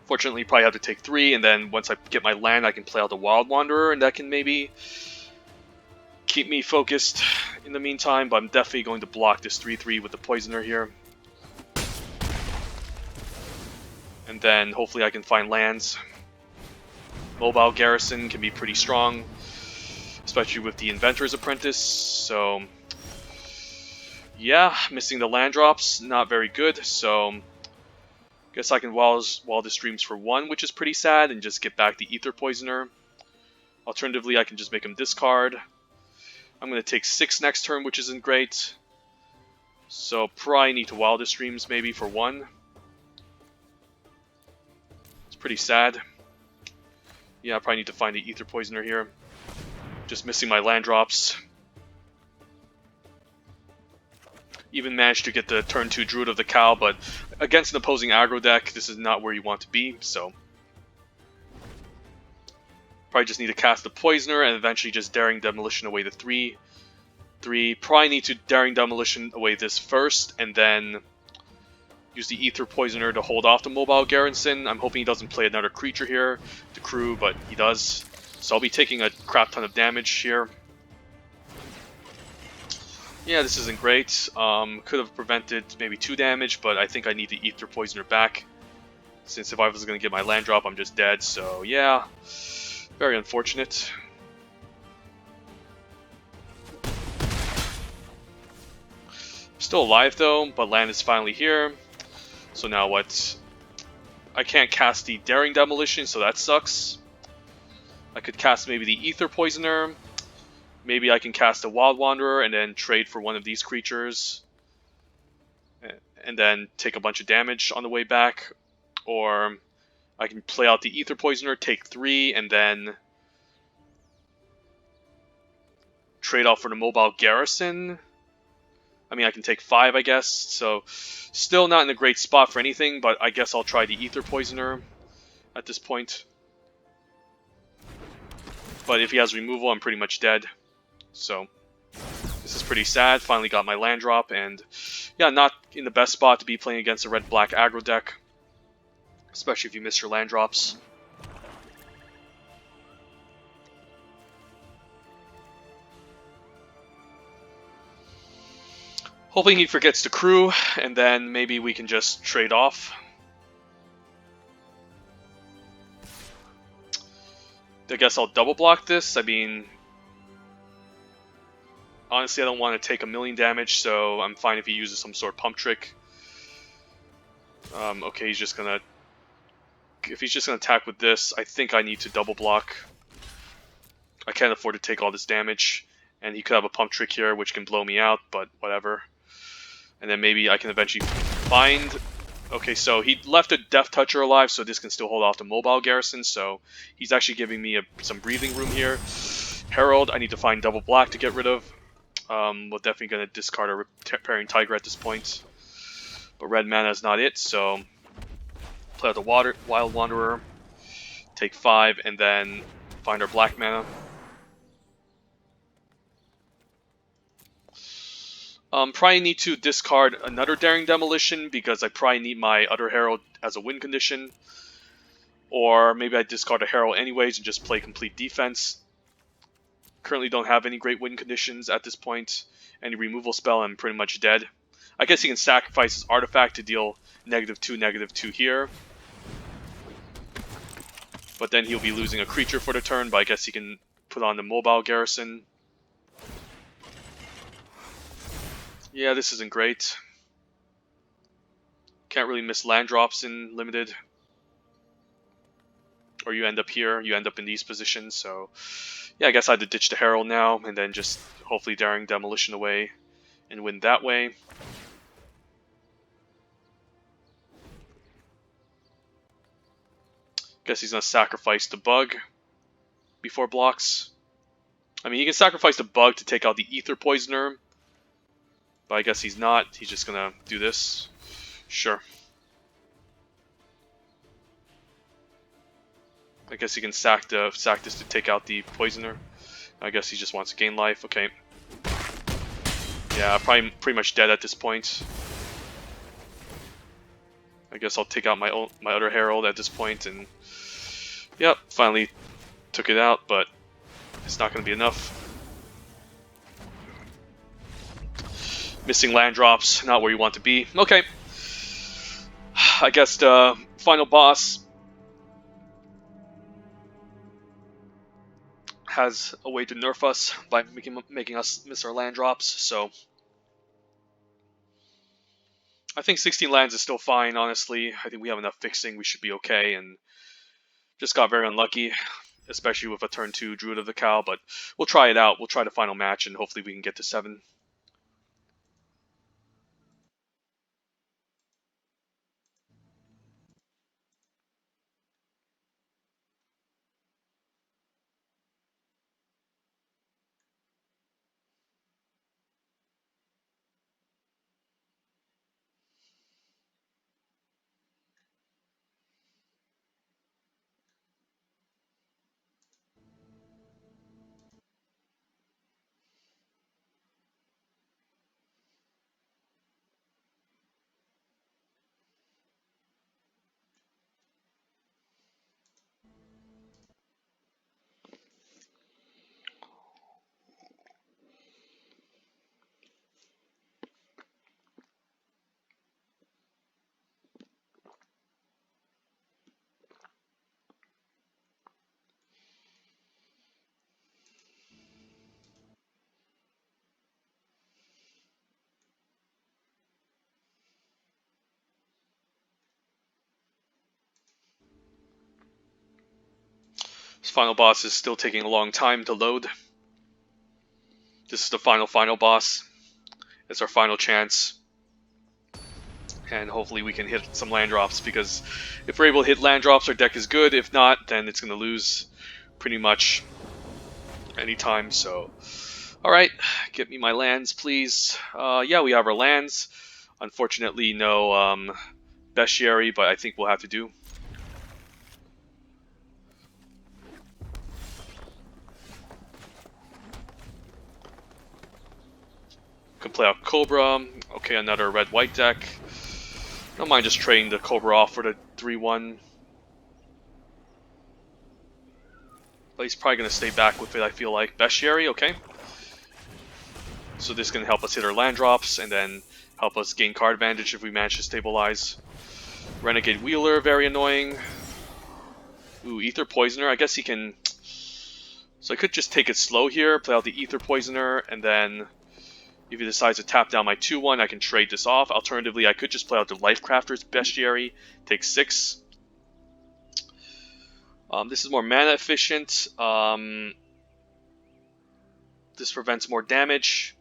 Fortunately, probably have to take 3, and then once I get my land, I can play out the Wild Wanderer, and that can maybe keep me focused in the meantime, but I'm definitely going to block this 3/3 with the Poisoner here. And then hopefully I can find lands. Mobile Garrison can be pretty strong, especially with the Inventor's Apprentice, so... Yeah, missing the land drops, not very good, so... Guess I can wall the streams for 1, which is pretty sad, and just get back the Ether Poisoner. Alternatively, I can just make him discard. I'm going to take 6 next turn, which isn't great. So probably need to wild the streams maybe for 1. It's pretty sad. Yeah, I probably need to find the Ether Poisoner here. Just missing my land drops. Even managed to get the turn 2 Druid of the Cow, but against an opposing aggro deck, this is not where you want to be, so... Probably just need to cast the Poisoner and eventually just Daring Demolition away the 3/3. Probably need to Daring Demolition away this first, and then use the Ether Poisoner to hold off the Mobile Garrison. I'm hoping he doesn't play another creature here, the crew, but he does. So I'll be taking a crap ton of damage here. Yeah, this isn't great. Could have prevented maybe 2 damage, but I think I need the Ether Poisoner back. Since if I was going to get my land drop, I'm just dead. So yeah, very unfortunate. Still alive though, but land is finally here. So now what? I can't cast the Daring Demolition, so that sucks. I could cast maybe the Ether Poisoner. Maybe I can cast a Wild Wanderer and then trade for one of these creatures. And then take a bunch of damage on the way back. Or I can play out the Ether Poisoner, take 3, and then trade off for the Mobile Garrison. I mean, I can take 5, I guess. So, still not in a great spot for anything, but I guess I'll try the Ether Poisoner at this point. But if he has removal, I'm pretty much dead. So, this is pretty sad. Finally got my land drop, and yeah, not in the best spot to be playing against a red-black aggro deck. Especially if you miss your land drops. Hoping he forgets the crew, and then maybe we can just trade off. I guess I'll double block this. I mean, honestly, I don't want to take 1,000,000 damage, so I'm fine if he uses some sort of pump trick. Okay, he's just gonna... If he's just gonna attack with this, I think I need to double block. I can't afford to take all this damage, and he could have a pump trick here, which can blow me out, but whatever. And then maybe I can eventually find... Okay, so he left a Death Toucher alive, so this can still hold off the mobile garrison, so he's actually giving me some breathing room here. Herald, I need to find double black to get rid of. We're definitely going to discard a Repairing Tiger at this point. But red mana is not it, so play out the Wild Wanderer, take 5, and then find our black mana. Probably need to discard another Daring Demolition because I probably need my other Herald as a win condition. Or maybe I discard a Herald anyways and just play complete defense. Currently don't have any great win conditions at this point. Any removal spell, I'm pretty much dead. I guess he can sacrifice his artifact to deal -2/-2 here. But then he'll be losing a creature for the turn, but I guess he can put on the mobile garrison. Yeah, this isn't great. Can't really miss land drops in limited. Or you end up here, you end up in these positions, so... Yeah, I guess I had to ditch the Herald now, and then just hopefully Daring Demolition away and win that way. Guess he's gonna sacrifice the bug before blocks. I mean, he can sacrifice the bug to take out the Ether Poisoner, but I guess he's not. He's just gonna do this. Sure. I guess he can sack this to take out the Poisoner. I guess he just wants to gain life. Okay. Yeah, probably pretty much dead at this point. I guess I'll take out my other Herald at this point, and yep, finally took it out, but it's not going to be enough. Missing land drops, not where you want to be. Okay. I guess the final boss has a way to nerf us by making us miss our land drops, so I think 16 lands is still fine, honestly. I think we have enough fixing, we should be okay, and just got very unlucky, especially with a turn 2 Druid of the Cow, but we'll try it out. We'll try the final match, and hopefully we can get to 7. This final boss is still taking a long time to load. This is the final boss. It's our final chance. And hopefully we can hit some land drops, because if we're able to hit land drops, our deck is good. If not, then it's going to lose pretty much anytime. So, alright, get me my lands, please. Yeah, we have our lands. Unfortunately, no Bestiary, but I think we'll have to do. Can play out Cobra. Okay, another red-white deck. Don't mind just trading the Cobra off for the 3/1. But he's probably going to stay back with it, I feel like. Bestiary, okay. So this can help us hit our land drops, and then help us gain card advantage if we manage to stabilize. Renegade Wheeler, very annoying. Ooh, Ether Poisoner. I guess he can... So I could just take it slow here, play out the Ether Poisoner, and then if he decides to tap down my 2/1, I can trade this off. Alternatively, I could just play out the Lifecrafter's Bestiary, take 6. This is more mana efficient. This prevents more damage.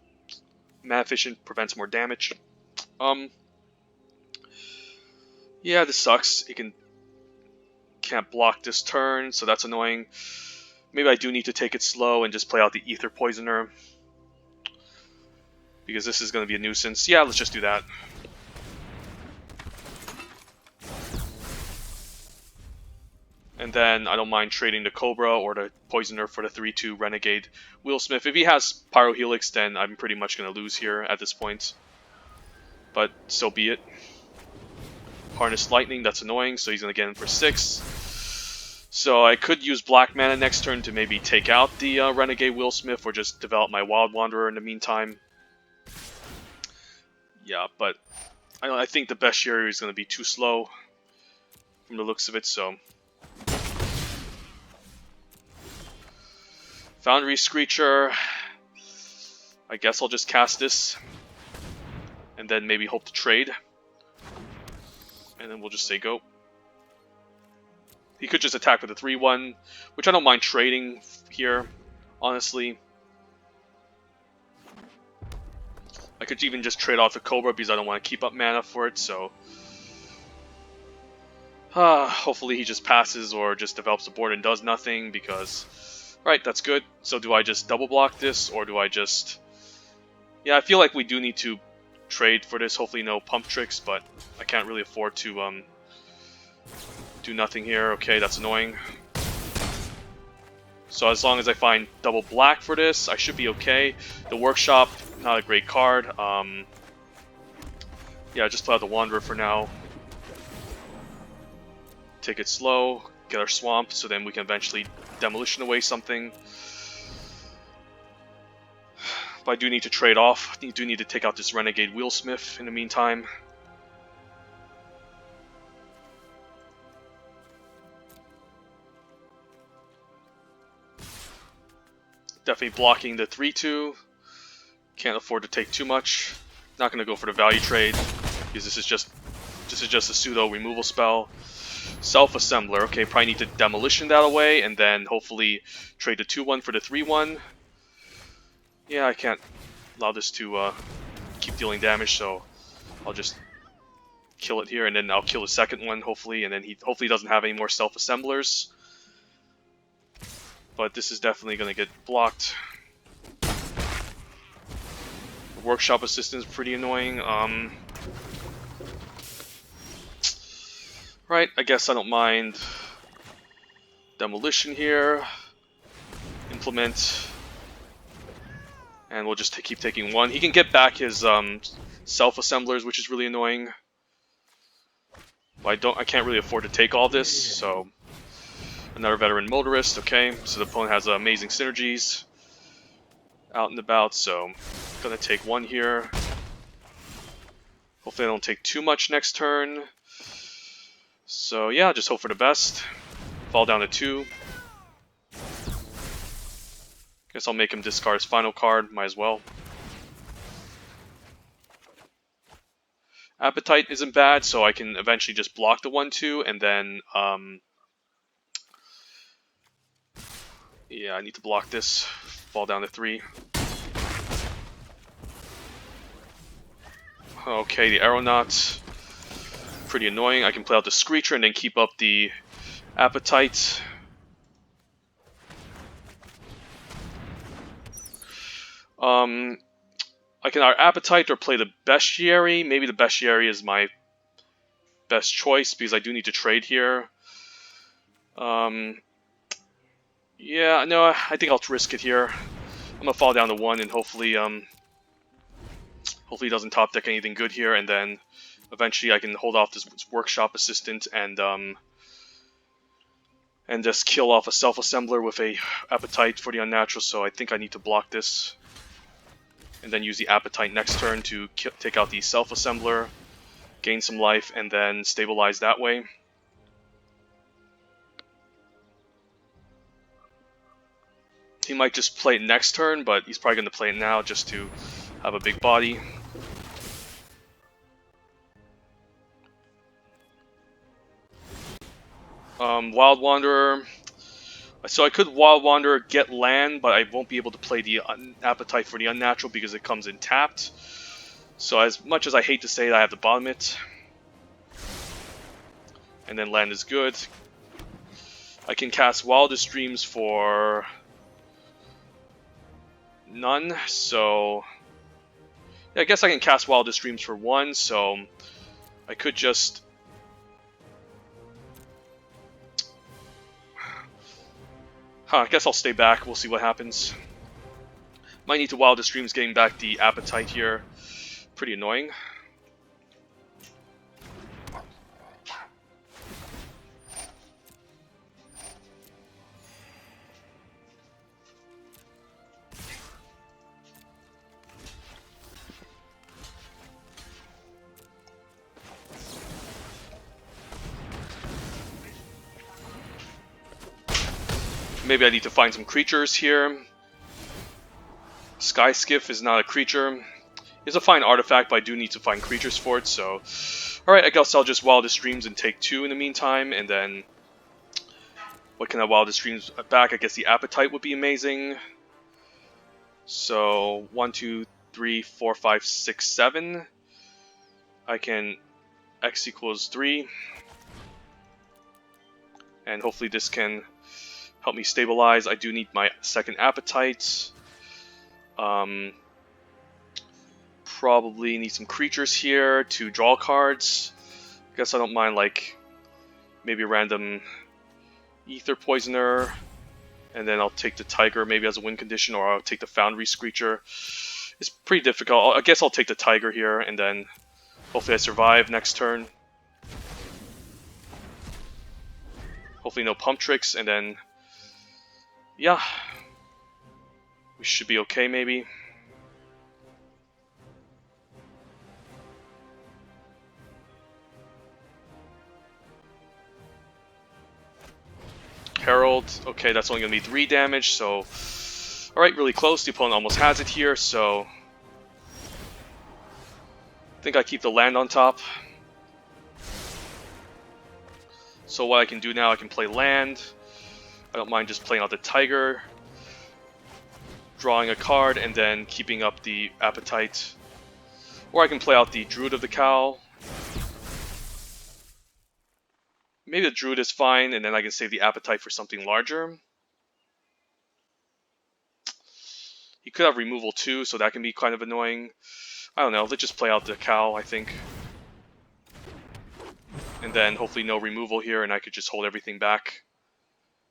Mana efficient prevents more damage. Yeah, this sucks. He can't block this turn, so that's annoying. Maybe I do need to take it slow and just play out the Ether Poisoner, because this is going to be a nuisance. Yeah, let's just do that. And then I don't mind trading the Cobra or the Poisoner for the 3/2 Renegade Wheelsmith. If he has Pyrohelix, then I'm pretty much going to lose here at this point. But so be it. Harness Lightning, that's annoying, so he's going to get in for 6. So I could use black mana next turn to maybe take out the Renegade Wheelsmith, or just develop my Wild Wanderer in the meantime. Yeah, but I think the Bestiary is going to be too slow from the looks of it, so... Foundry Screecher. I guess I'll just cast this, and then maybe hope to trade. And then we'll just say go. He could just attack with a 3/1, which I don't mind trading here, honestly. I could even just trade off the Cobra because I don't want to keep up mana for it, so... hopefully he just passes or just develops the board and does nothing, because... Right, that's good. So do I just double block this, or do I just... Yeah, I feel like we do need to trade for this. Hopefully no pump tricks, but I can't really afford to do nothing here. Okay, that's annoying. So as long as I find double black for this, I should be okay. The Workshop, not a great card. Yeah, just play out the Wanderer for now. Take it slow, get our Swamp, so then we can eventually demolition away something. But I do need to trade off. I do need to take out this Renegade Wheelsmith in the meantime. Definitely blocking the 3/2. Can't afford to take too much. Not going to go for the value trade, because this is just a pseudo removal spell. Self-assembler. Okay, probably need to demolition that away, and then hopefully trade the 2/1 for the 3/1. Yeah, I can't allow this to keep dealing damage, so I'll just kill it here, and then I'll kill the second one, hopefully, and then he hopefully doesn't have any more self-assemblers. But this is definitely going to get blocked. The Workshop Assistant is pretty annoying. Right, I guess I don't mind demolition here. Implement. And we'll just keep taking 1. He can get back his self-assemblers, which is really annoying. But I can't really afford to take all this, so... Another Veteran Motorist, okay. So the opponent has amazing synergies out and about, so... Gonna take 1 here. Hopefully I don't take too much next turn. So yeah, just hope for the best. Fall down to 2. Guess I'll make him discard his final card, might as well. Appetite isn't bad, so I can eventually just block the 1/2, and then, yeah, I need to block this. Fall down to 3. Okay, the Aeronaut. Pretty annoying. I can play out the Screecher and then keep up the Appetite. I can either Appetite or play the Bestiary. Maybe the Bestiary is my best choice, because I do need to trade here. Yeah, no, I think I'll risk it here. I'm gonna fall down to 1, and hopefully he doesn't top deck anything good here, and then eventually I can hold off this Workshop Assistant and just kill off a Self-Assembler with a Appetite for the Unnatural. So I think I need to block this, and then use the Appetite next turn to take out the Self-Assembler, gain some life, and then stabilize that way. He might just play it next turn, but he's probably going to play it now just to have a big body. Wild Wanderer. So I could Wild Wanderer, get land, but I won't be able to play the Appetite for the Unnatural because it comes in tapped. So as much as I hate to say it, I have to bottom it. And then land is good. I can cast Wildest Dreams for none, so yeah, I guess I can cast Wildest Dreams for 1, so I could just I guess I'll stay back. We'll see what happens. Might need to Wildest Dreams getting back the Appetite here. Pretty annoying. Maybe I need to find some creatures here. Sky Skiff is not a creature. It's a fine artifact, but I do need to find creatures for it, so... Alright, I guess I'll just Wildest Dreams and take 2 in the meantime, and then... What can I Wildest Dreams back? I guess the Appetite would be amazing. So, 1, 2, 3, 4, 5, 6, 7. I can X equals 3. And hopefully this can help me stabilize. I do need my second Appetite. Probably need some creatures here to draw cards. Guess I don't mind, like, maybe a random Ether Poisoner. And then I'll take the Tiger maybe as a win condition, or I'll take the Foundry Screecher. It's pretty difficult. I guess I'll take the Tiger here, and then hopefully I survive next turn. Hopefully no pump tricks, and then... Yeah, we should be okay maybe. Herald, okay, that's only going to be 3 damage, so... Alright, really close, the opponent almost has it here, so... I think I keep the land on top. So what I can do now, I can play land. I don't mind just playing out the Tiger, drawing a card, and then keeping up the Appetite. Or I can play out the Druid of the Cowl. Maybe the Druid is fine, and then I can save the Appetite for something larger. He could have removal too, so that can be kind of annoying. I don't know, let's just play out the Cowl, I think. And then hopefully no removal here, and I could just hold everything back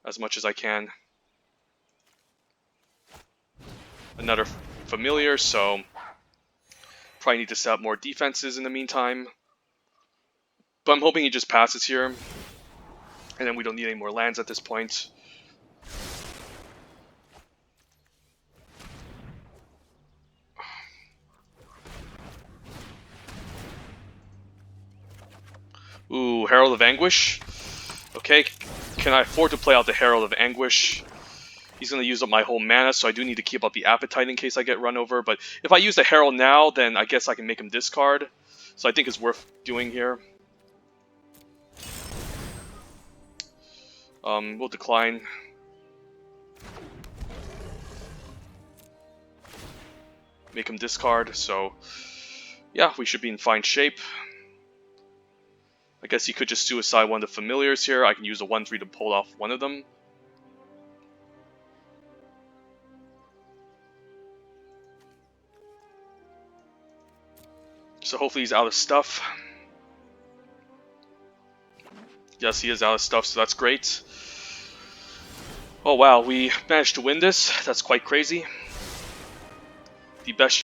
as much as I can. Another Familiar, so probably need to set up more defenses in the meantime. But I'm hoping he just passes here, and then we don't need any more lands at this point. Ooh, Herald of Anguish. Okay, can I afford to play out the Herald of Anguish? He's going to use up my whole mana, so I do need to keep up the Appetite in case I get run over. But if I use the Herald now, then I guess I can make him discard. So I think it's worth doing here. We'll decline. Make him discard, so yeah, we should be in fine shape. I guess he could just suicide one of the Familiars here. I can use a 1/3 to pull off one of them. So hopefully he's out of stuff. Yes, he is out of stuff, so that's great. Oh wow, we managed to win this. That's quite crazy. The best